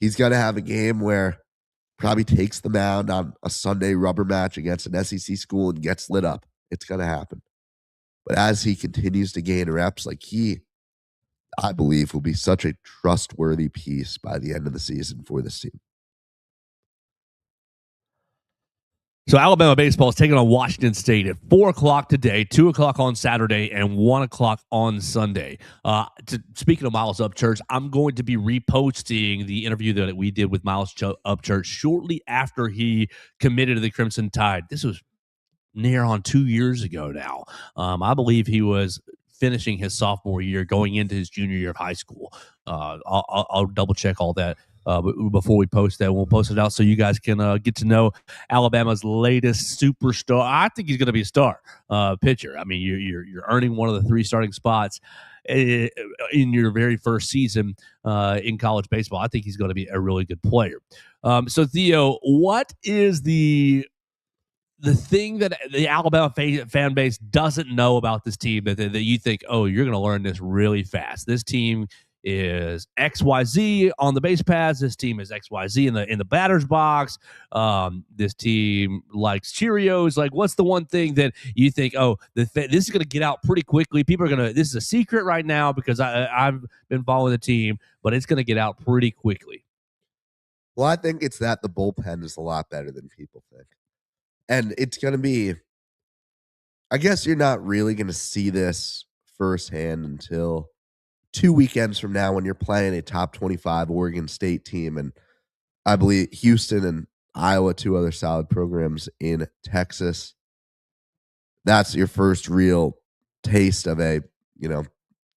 S3: He's going to have a game where probably takes the mound on a Sunday rubber match against an SEC school and gets lit up. It's going to happen. But as he continues to gain reps, like I believe, will be such a trustworthy piece by the end of the season for this team.
S1: So Alabama baseball is taking on Washington State at 4 o'clock today, 2 o'clock on Saturday, and 1 o'clock on Sunday. Speaking of Miles Upchurch, I'm going to be reposting the interview that we did with Miles Upchurch shortly after he committed to the Crimson Tide. This was near on 2 years ago now. I believe he was finishing his sophomore year, going into his junior year of high school. I'll double check all that before we post that. We'll post it out so you guys can get to know Alabama's latest superstar. I think he's going to be a star pitcher. I mean, you're earning one of the 3 starting spots in your very first season in college baseball. I think he's going to be a really good player. So Theo, what is the thing that the Alabama fan base doesn't know about this team that you think, oh, you're going to learn this really fast? This team is XYZ on the base paths. This team is XYZ in the batter's box. This team likes Cheerios. Like, what's the one thing that you think, oh, this is going to get out pretty quickly? People are going to, this is a secret right now because I've been following the team, but it's going to get out pretty quickly.
S3: Well, I think it's that the bullpen is a lot better than people think. And it's going to be, I guess you're not really going to see this firsthand until 2 weekends from now when you're playing a top 25 Oregon State team. And I believe Houston and Iowa, 2 other solid programs in Texas. That's your first real taste of a,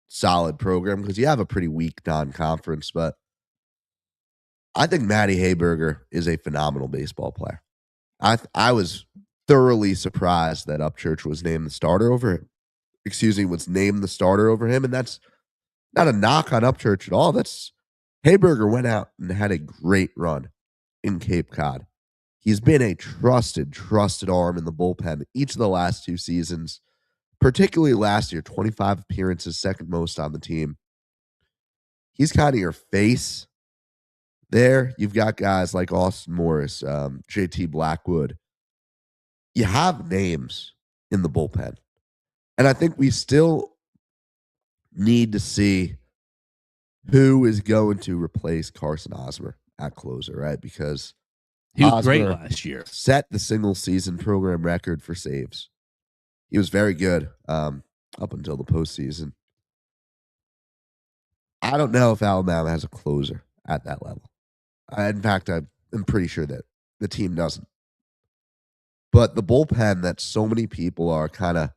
S3: solid program because you have a pretty weak non-conference. But I think Matty Hayberger is a phenomenal baseball player. I was thoroughly surprised that Upchurch was named the starter over him. Was named the starter over him, and that's not a knock on Upchurch at all. That's Hayberger went out and had a great run in Cape Cod. He's been a trusted arm in the bullpen each of the last 2 seasons, particularly last year, 25 appearances, second most on the team. He's kind of your face. There, you've got guys like Austin Morris, JT Blackwood. You have names in the bullpen. And I think we still need to see who is going to replace Carson Osmer at closer, right? Because
S1: he was great last year.
S3: Set the single season program record for saves. He was very good up until the postseason. I don't know if Alabama has a closer at that level. In fact, I'm pretty sure that the team doesn't. But the bullpen that so many people are kind of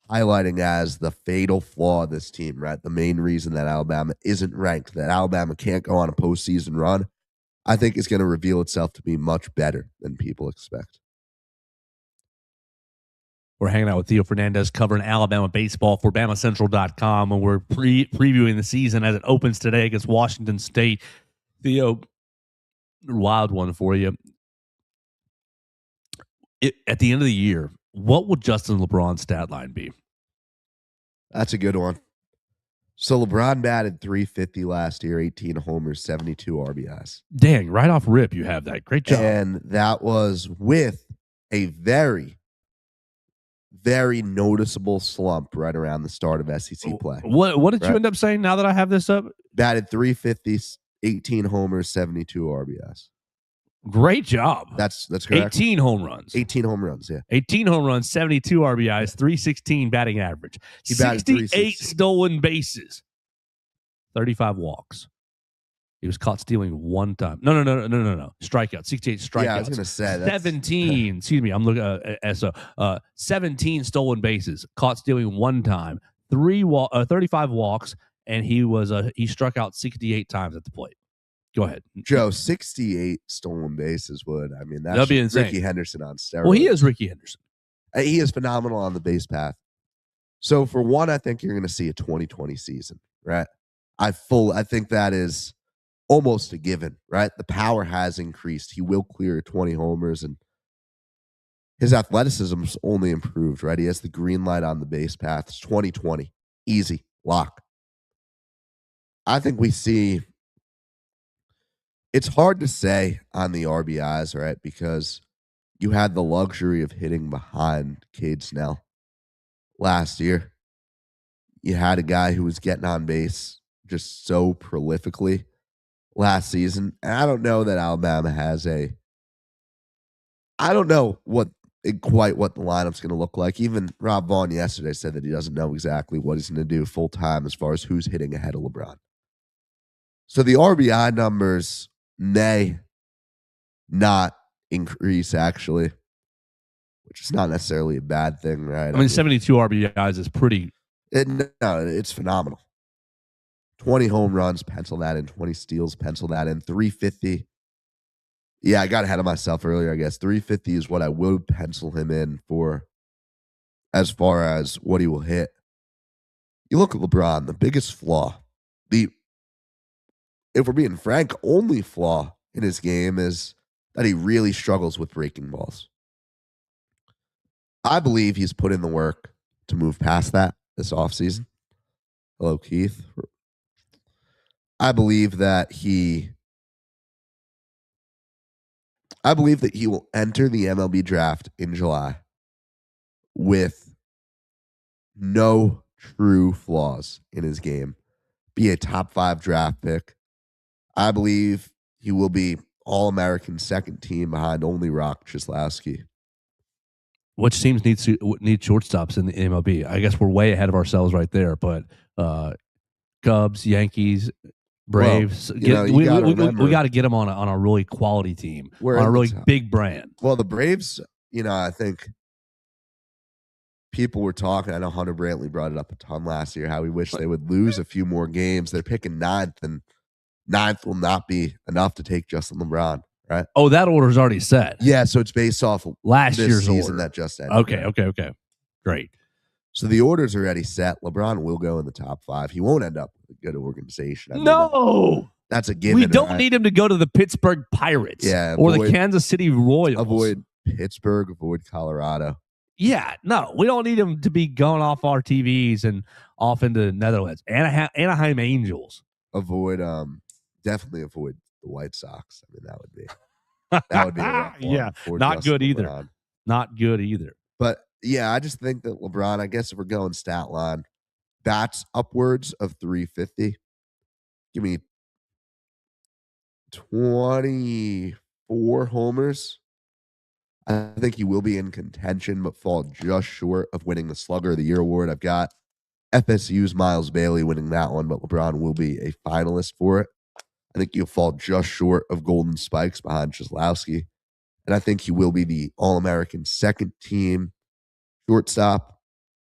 S3: highlighting as the fatal flaw of this team, right? The main reason that Alabama isn't ranked, that Alabama can't go on a postseason run. I think is going to reveal itself to be much better than people expect.
S1: We're hanging out with Theo Fernandez covering Alabama baseball for BamaCentral.com, and we're previewing the season as it opens today against Washington State. Theo, wild one for you. At the end of the year, what will Justin LeBron's stat line be?
S3: That's a good one. So LeBron batted .350 last year, 18 homers, 72 RBIs.
S1: Dang, right off rip, you have that. Great job.
S3: And that was with a very, very noticeable slump right around the start of SEC play.
S1: What did you end up saying now that I have this up?
S3: Batted .350, 18 homers, 72 RBIs.
S1: Great job.
S3: That's correct.
S1: 18 home runs.
S3: 18 home runs, yeah.
S1: 18 home runs, 72 RBIs, 316 batting average.
S3: He batted
S1: 68 stolen bases. 35 walks. He was caught stealing one time. No. Strikeouts. 68 strikeouts.
S3: Yeah, I was going to say
S1: 17. Excuse me. I'm looking at 17 stolen bases. Caught stealing one time. 35 walks, and he struck out 68 times at the plate. Go ahead,
S3: Joe. 68 stolen bases would. I mean,
S1: that'd be insane.
S3: Ricky Henderson on steroids.
S1: Well, he is Ricky Henderson.
S3: He is phenomenal on the base path. So for one, I think you're going to see a 2020 season, right? I think that is almost a given, right? The power has increased. He will clear 20 homers, and his athleticism's only improved, right? He has the green light on the base path. It's 2020. Easy. Lock. I think we see. It's hard to say on the RBIs, right? Because you had the luxury of hitting behind Cade Snell last year. You had a guy who was getting on base just so prolifically last season. And I don't know that Alabama has I don't know quite what the lineup's going to look like. Even Rob Vaughn yesterday said that he doesn't know exactly what he's going to do full time as far as who's hitting ahead of LeBron. So the RBI numbers may not increase, actually, which is not necessarily a bad thing, right?
S1: I mean 72 RBIs is pretty.
S3: It's phenomenal. 20 home runs, pencil that in. 20 steals, pencil that in. 350. Yeah, I got ahead of myself earlier, I guess. 350 is what I would pencil him in for as far as what he will hit. You look at LeBron, the biggest flaw, if we're being frank, only flaw in his game is that he really struggles with breaking balls. I believe he's put in the work to move past that this offseason. Hello, Keith. I believe that he will enter the MLB draft in July with no true flaws in his game. Be a top 5 draft pick. I believe he will be All-American second team behind only Rock Chisholowski.
S1: Which teams need shortstops in the MLB? I guess we're way ahead of ourselves right there, but Cubs, Yankees, Braves.
S3: Well,
S1: we got to get them on a really quality team, on a really big brand.
S3: Well, the Braves, I think people were talking. I know Hunter Brantley brought it up a ton last year, how he wished they would lose a few more games. They're picking 9th, and 9th will not be enough to take Justin LeBron, right?
S1: Oh, that order's already set.
S3: Yeah, so it's based off
S1: last year's
S3: season
S1: order
S3: that just ended.
S1: Okay. Great.
S3: So the order's already set. LeBron will go in the top 5. He won't end up with a good organization. That's a given.
S1: We don't need him to go to the Pittsburgh Pirates or the Kansas City Royals.
S3: Avoid Pittsburgh, avoid Colorado.
S1: Yeah, no, we don't need him to be going off our TVs and off into the Netherlands. Anaheim Angels.
S3: Definitely avoid the White Sox. I mean, that would be a rough one.
S1: Yeah, not good either. Not good either.
S3: But yeah, I just think that LeBron, I guess if we're going stat line, bats upwards of 350. Give me 24 homers. I think he will be in contention, but fall just short of winning the Slugger of the Year award. I've got FSU's Miles Bailey winning that one, but LeBron will be a finalist for it. I think he'll fall just short of Golden Spikes behind Chisholowski. And I think he will be the All-American second team shortstop,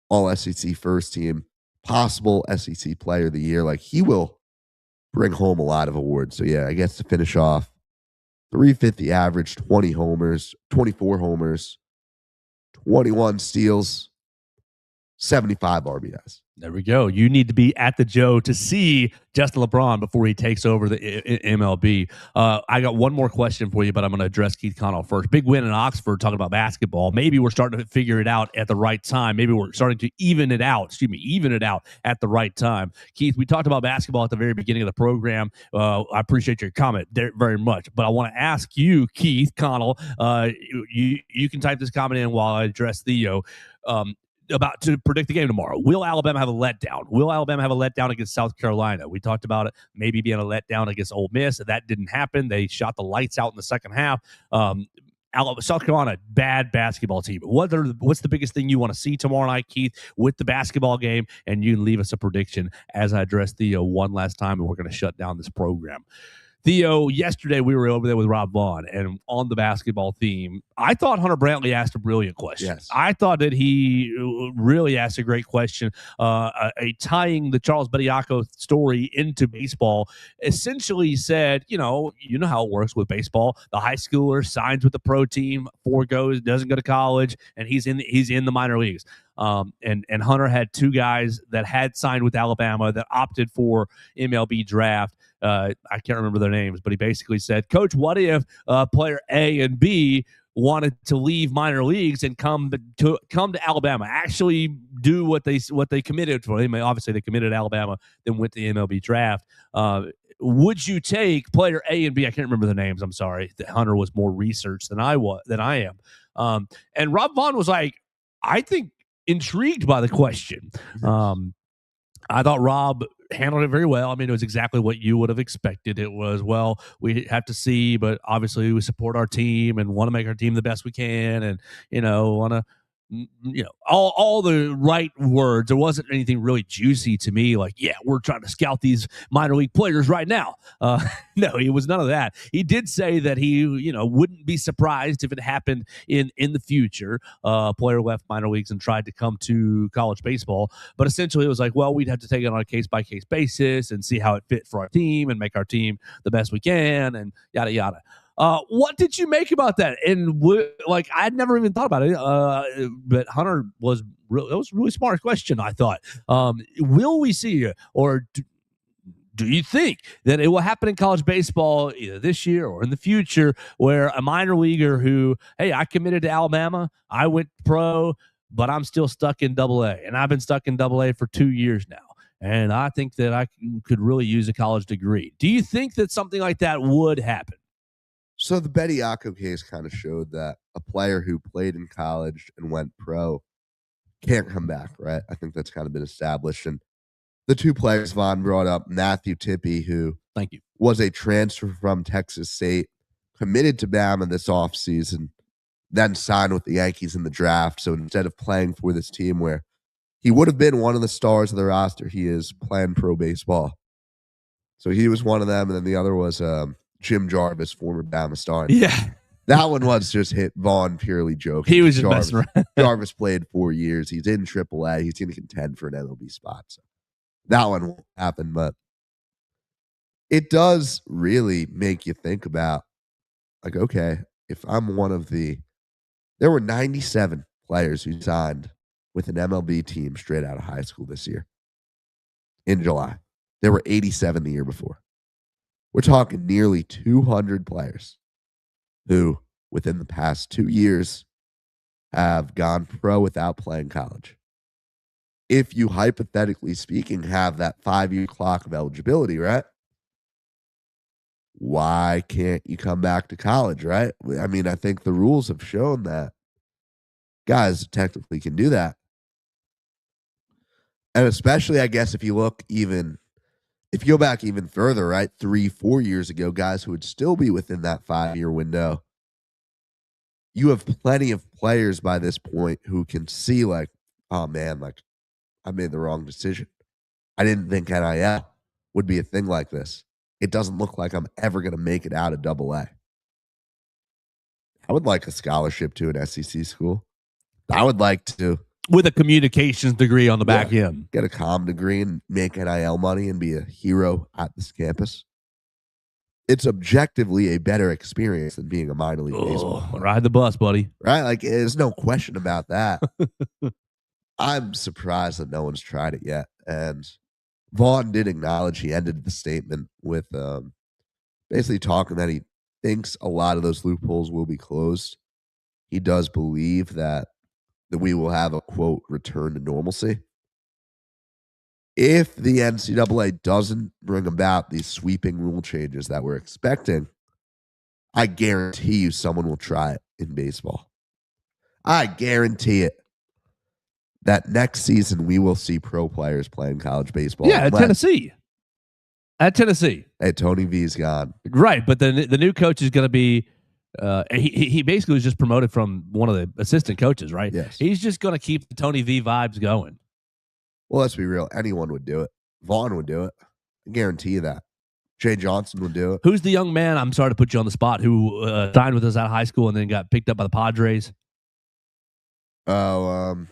S3: All-SEC first team, possible SEC player of the year. Like, he will bring home a lot of awards. So, yeah, I guess to finish off 350 average, 24 homers, 21 steals, 75 RBIs.
S1: There we go. You need to be at the Joe to see Justin LeBron before he takes over the MLB. I got one more question for you, but I'm going to address Keith Connell first. Big win in Oxford talking about basketball. Maybe we're starting to figure it out at the right time. Maybe we're starting to even it out at the right time. Keith, we talked about basketball at the very beginning of the program. I appreciate your comment very much, but I want to ask you, Keith Connell, you can type this comment in while I address Theo. About to predict the game tomorrow. Will Alabama have a letdown? Will Alabama have a letdown against South Carolina? We talked about it maybe being a letdown against Ole Miss. That didn't happen. They shot the lights out in the second half. South Carolina, bad basketball team. What's the biggest thing you want to see tomorrow night, Keith, with the basketball game? And you can leave us a prediction as I address Theo one last time, and we're going to shut down this program. Theo, yesterday we were over there with Rob Vaughn, and on the basketball theme, I thought Hunter Brantley asked a brilliant question.
S3: Yes.
S1: I thought that he really asked a great question, tying the Charles Bediako story into baseball. Essentially said, you know how it works with baseball. The high schooler signs with the pro team, doesn't go to college, and he's in the minor leagues. And Hunter had two guys that had signed with Alabama that opted for MLB draft. I can't remember their names, but he basically said, Coach, what if player A and B wanted to leave minor leagues and come to Alabama, actually do what they committed for? Obviously they committed to Alabama, then went to the MLB draft. Would you take player A and B? I can't remember the names. I'm sorry. Hunter was more research than I am. And Rob Vaughn was like, I think, intrigued by the question. I thought Rob handled it very well. I mean, it was exactly what you would have expected. It was, well, we have to see, but obviously we support our team and want to make our team the best we can, and want to all the right words. There wasn't anything really juicy to me like, yeah, we're trying to scout these minor league players right now. No, it was none of that. He did say that he wouldn't be surprised if it happened in the future. Player left minor leagues and tried to come to college baseball, but essentially it was like, well, we'd have to take it on a case-by-case basis and see how it fit for our team and make our team the best we can, and yada yada. What did you make about that? And I had never even thought about it. But Hunter that was a really smart question, I thought. Will we see, or do you think that it will happen in college baseball either this year or in the future, where a minor leaguer who, hey, I committed to Alabama, I went pro, but I'm still stuck in AA, and I've been stuck in AA for 2 years now, and I think that I could really use a college degree. Do you think that something like that would happen?
S3: So the Bediako case kind of showed that a player who played in college and went pro can't come back, right? I think that's kind of been established. And the two players Vaughn brought up, Matthew Tippy, who was a transfer from Texas State, committed to Bama this offseason, then signed with the Yankees in the draft. So instead of playing for this team where he would have been one of the stars of the roster, he is playing pro baseball. So he was one of them, and then the other was Jim Jarvis, former Bama star.
S1: Yeah.
S3: That one was just hit Vaughn purely joking.
S1: He was just messing around.
S3: Jarvis played 4 years. He's in AAA. He's going to contend for an MLB spot. So that one won't happen, but it does really make you think about, like, okay, if I'm one of there were 97 players who signed with an MLB team straight out of high school this year in July. There were 87 the year before. We're talking nearly 200 players who, within the past 2 years, have gone pro without playing college. If you, hypothetically speaking, have that 5-year clock of eligibility, right? Why can't you come back to college, right? I mean, I think the rules have shown that guys technically can do that. And especially, I guess, if you go back even further, right? 3-4 years ago, guys who would still be within that 5-year window, you have plenty of players by this point who can see, like, oh man, like, I made the wrong decision. I didn't think NIL would be a thing like this. It doesn't look like I'm ever going to make it out of AA. I would like a scholarship to an SEC school. I would like to,
S1: with a communications degree on the back end,
S3: get a comm degree and make NIL money and be a hero at this campus. it's objectively a better experience than being a minor league baseball player.
S1: Ride the bus, buddy.
S3: Right? Like, there's no question about that. I'm surprised that no one's tried it yet. And Vaughn did acknowledge, he ended the statement with basically talking that he thinks a lot of those loopholes will be closed. He does believe that we will have a, quote, return to normalcy. If the NCAA doesn't bring about these sweeping rule changes that we're expecting, I guarantee you someone will try it in baseball. I guarantee it. That next season we will see pro players playing college baseball.
S1: Yeah, at Tennessee. At Tennessee.
S3: Hey, Tony V's gone.
S1: Right, but the new coach is going to be he basically was just promoted from one of the assistant coaches, right?
S3: Yes.
S1: He's just going to keep the Tony V vibes going.
S3: Well, let's be real. Anyone would do it. Vaughn would do it. I guarantee you that. Jay Johnson would do it.
S1: Who's the young man, I'm sorry to put you on the spot, who signed with us out of high school and then got picked up by the Padres?
S3: Oh,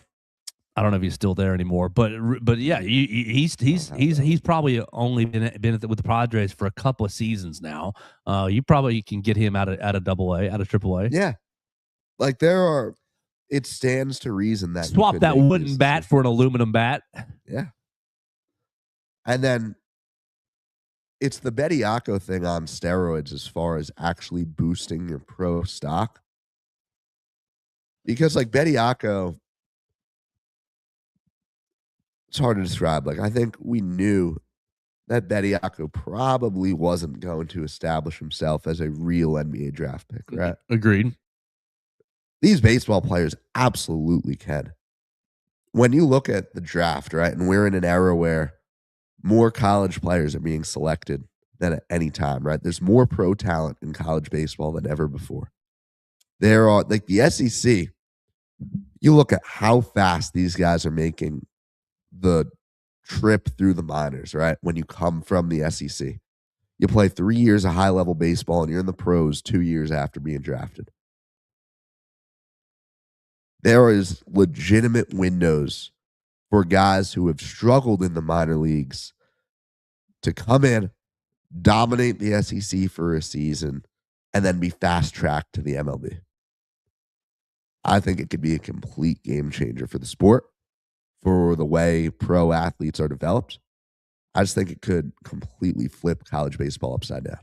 S1: I don't know if he's still there anymore, but yeah, he's probably only been with the Padres for a couple of seasons now. You probably can get him out of AA, out of AAA.
S3: Yeah, like it stands to reason that
S1: swap that wooden bat for an aluminum bat.
S3: Yeah, and then it's the Bediako thing on steroids as far as actually boosting your pro stock, because like Bediako. It's hard to describe. Like, I think we knew that Bediako probably wasn't going to establish himself as a real NBA draft pick, right?
S1: Agreed.
S3: These baseball players absolutely can. When you look at the draft, right, and we're in an era where more college players are being selected than at any time, right? There's more pro talent in college baseball than ever before. There are, like, the SEC, you look at how fast these guys are making the trip through the minors, right? When you come from the SEC, you play 3 years of high-level baseball, and you're in the pros 2 years after being drafted. There is legitimate windows for guys who have struggled in the minor leagues to come in, dominate the SEC for a season, and then be fast-tracked to the MLB. I think it could be a complete game changer for the sport, for the way pro athletes are developed. I just think it could completely flip college baseball upside down.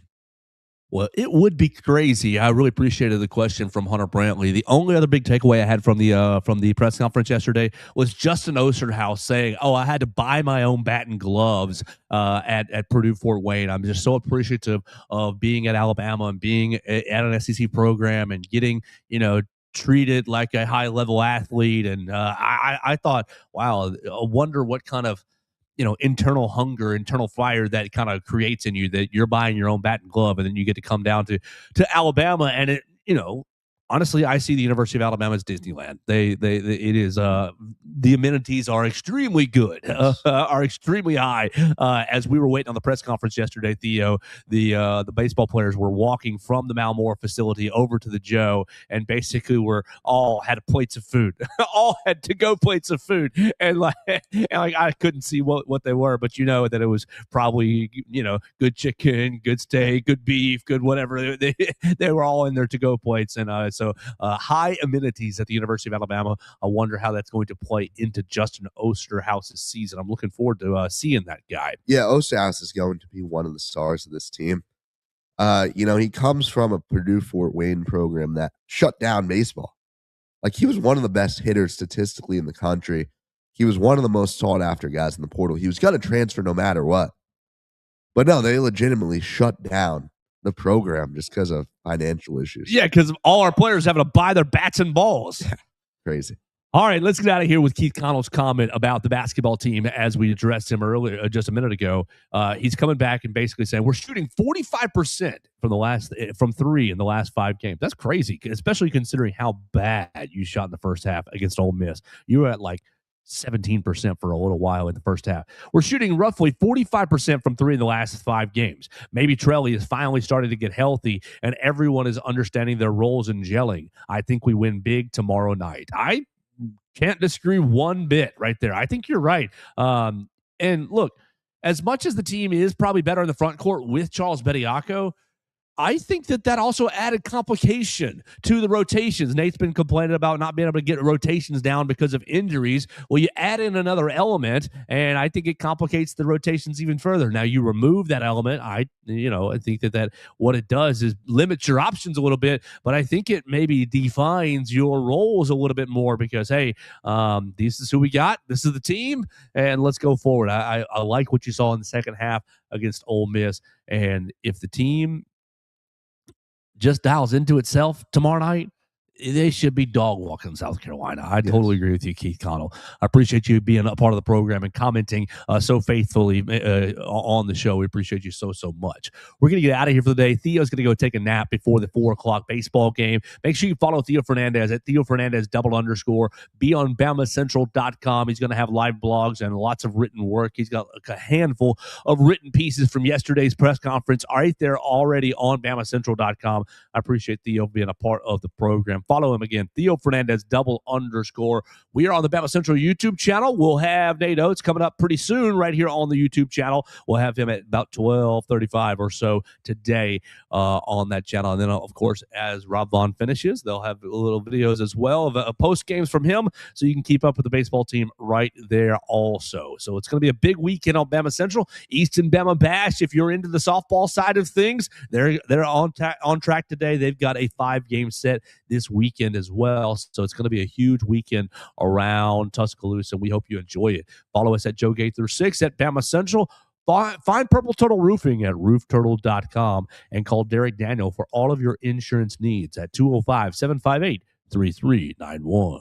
S1: Well, it would be crazy. I really appreciated the question from Hunter Brantley. The only other big takeaway I had from the press conference yesterday was Justin Osterhaus saying, "Oh, I had to buy my own bat and gloves at Purdue Fort Wayne. I'm just so appreciative of being at Alabama and being at an SEC program and getting treated like a high level athlete." And I thought, wow, I wonder what kind of internal hunger, internal fire that kind of creates in you, that you're buying your own bat and glove, and then you get to come down to Alabama, and it honestly, I see the University of Alabama as Disneyland. It is the amenities are extremely good, are extremely high. As we were waiting on the press conference yesterday, Theo, the baseball players were walking from the Malmore facility over to the Joe, and basically were all had plates of food, all had to go plates of food, and like I couldn't see what they were, but that it was probably good chicken, good steak, good beef, good whatever. They were all in their to go plates, and so high amenities at the University of Alabama. I wonder how that's going to play into Justin Osterhaus's season. I'm looking forward to seeing that guy.
S3: Yeah, Osterhaus is going to be one of the stars of this team. He comes from a Purdue Fort Wayne program that shut down baseball. Like, he was one of the best hitters statistically in the country. He was one of the most sought after guys in the portal. He was going to transfer no matter what. But no, they legitimately shut down the program just because of financial issues.
S1: Yeah, because all our players having to buy their bats and balls.
S3: Yeah, crazy. All
S1: right, let's get out of here with Keith Connell's comment about the basketball team as we addressed him earlier, just a minute ago. He's coming back and basically saying we're shooting 45% from three in the last 5 games. That's crazy, especially considering how bad you shot in the first half against Ole Miss. You were at like 17% for a little while in the first half. We're shooting roughly 45% from three in the last 5 games. Maybe Trelly is finally starting to get healthy and everyone is understanding their roles and gelling. I think we win big tomorrow night. I can't disagree one bit right there. I think you're right. And look, as much as the team is probably better in the front court with Charles Bediako, I think that also added complication to the rotations. Nate's been complaining about not being able to get rotations down because of injuries. Well, you add in another element, and I think it complicates the rotations even further. Now, you remove that element. I think that what it does is limits your options a little bit, but I think it maybe defines your roles a little bit more because, hey, this is who we got. This is the team, and let's go forward. I like what you saw in the second half against Ole Miss, and if the team just dials into itself tomorrow night, they should be dog walking South Carolina. I totally agree with you, Keith Connell. I appreciate you being a part of the program and commenting so faithfully on the show. We appreciate you so much. We're going to get out of here for the day. Theo's going to go take a nap before the 4 o'clock baseball game. Make sure you follow Theo Fernandez at Theo Fernandez _. Be on BamaCentral.com. He's going to have live blogs and lots of written work. He's got a handful of written pieces from yesterday's press conference right there already on BamaCentral.com. I appreciate Theo being a part of the program. Follow him again, Theo Fernandez _. We are on the BamaCentral YouTube channel. We'll have Nate Oates coming up pretty soon right here on the YouTube channel. We'll have him at about 12:35 or so today on that channel. And then, of course, as Rob Vaughn finishes, they'll have little videos as well of post games from him, so you can keep up with the baseball team right there also. So it's going to be a big weekend on BamaCentral. Easton Bama Bash, if you're into the softball side of things, they're on track today. They've got a 5-game set this weekend as well. So it's going to be a huge weekend around Tuscaloosa. We hope you enjoy it. Follow us at Joe Gaither 6 at BamaCentral. Find Purple Turtle Roofing at roofturtle.com and call Derek Daniel for all of your insurance needs at 205-758-3391.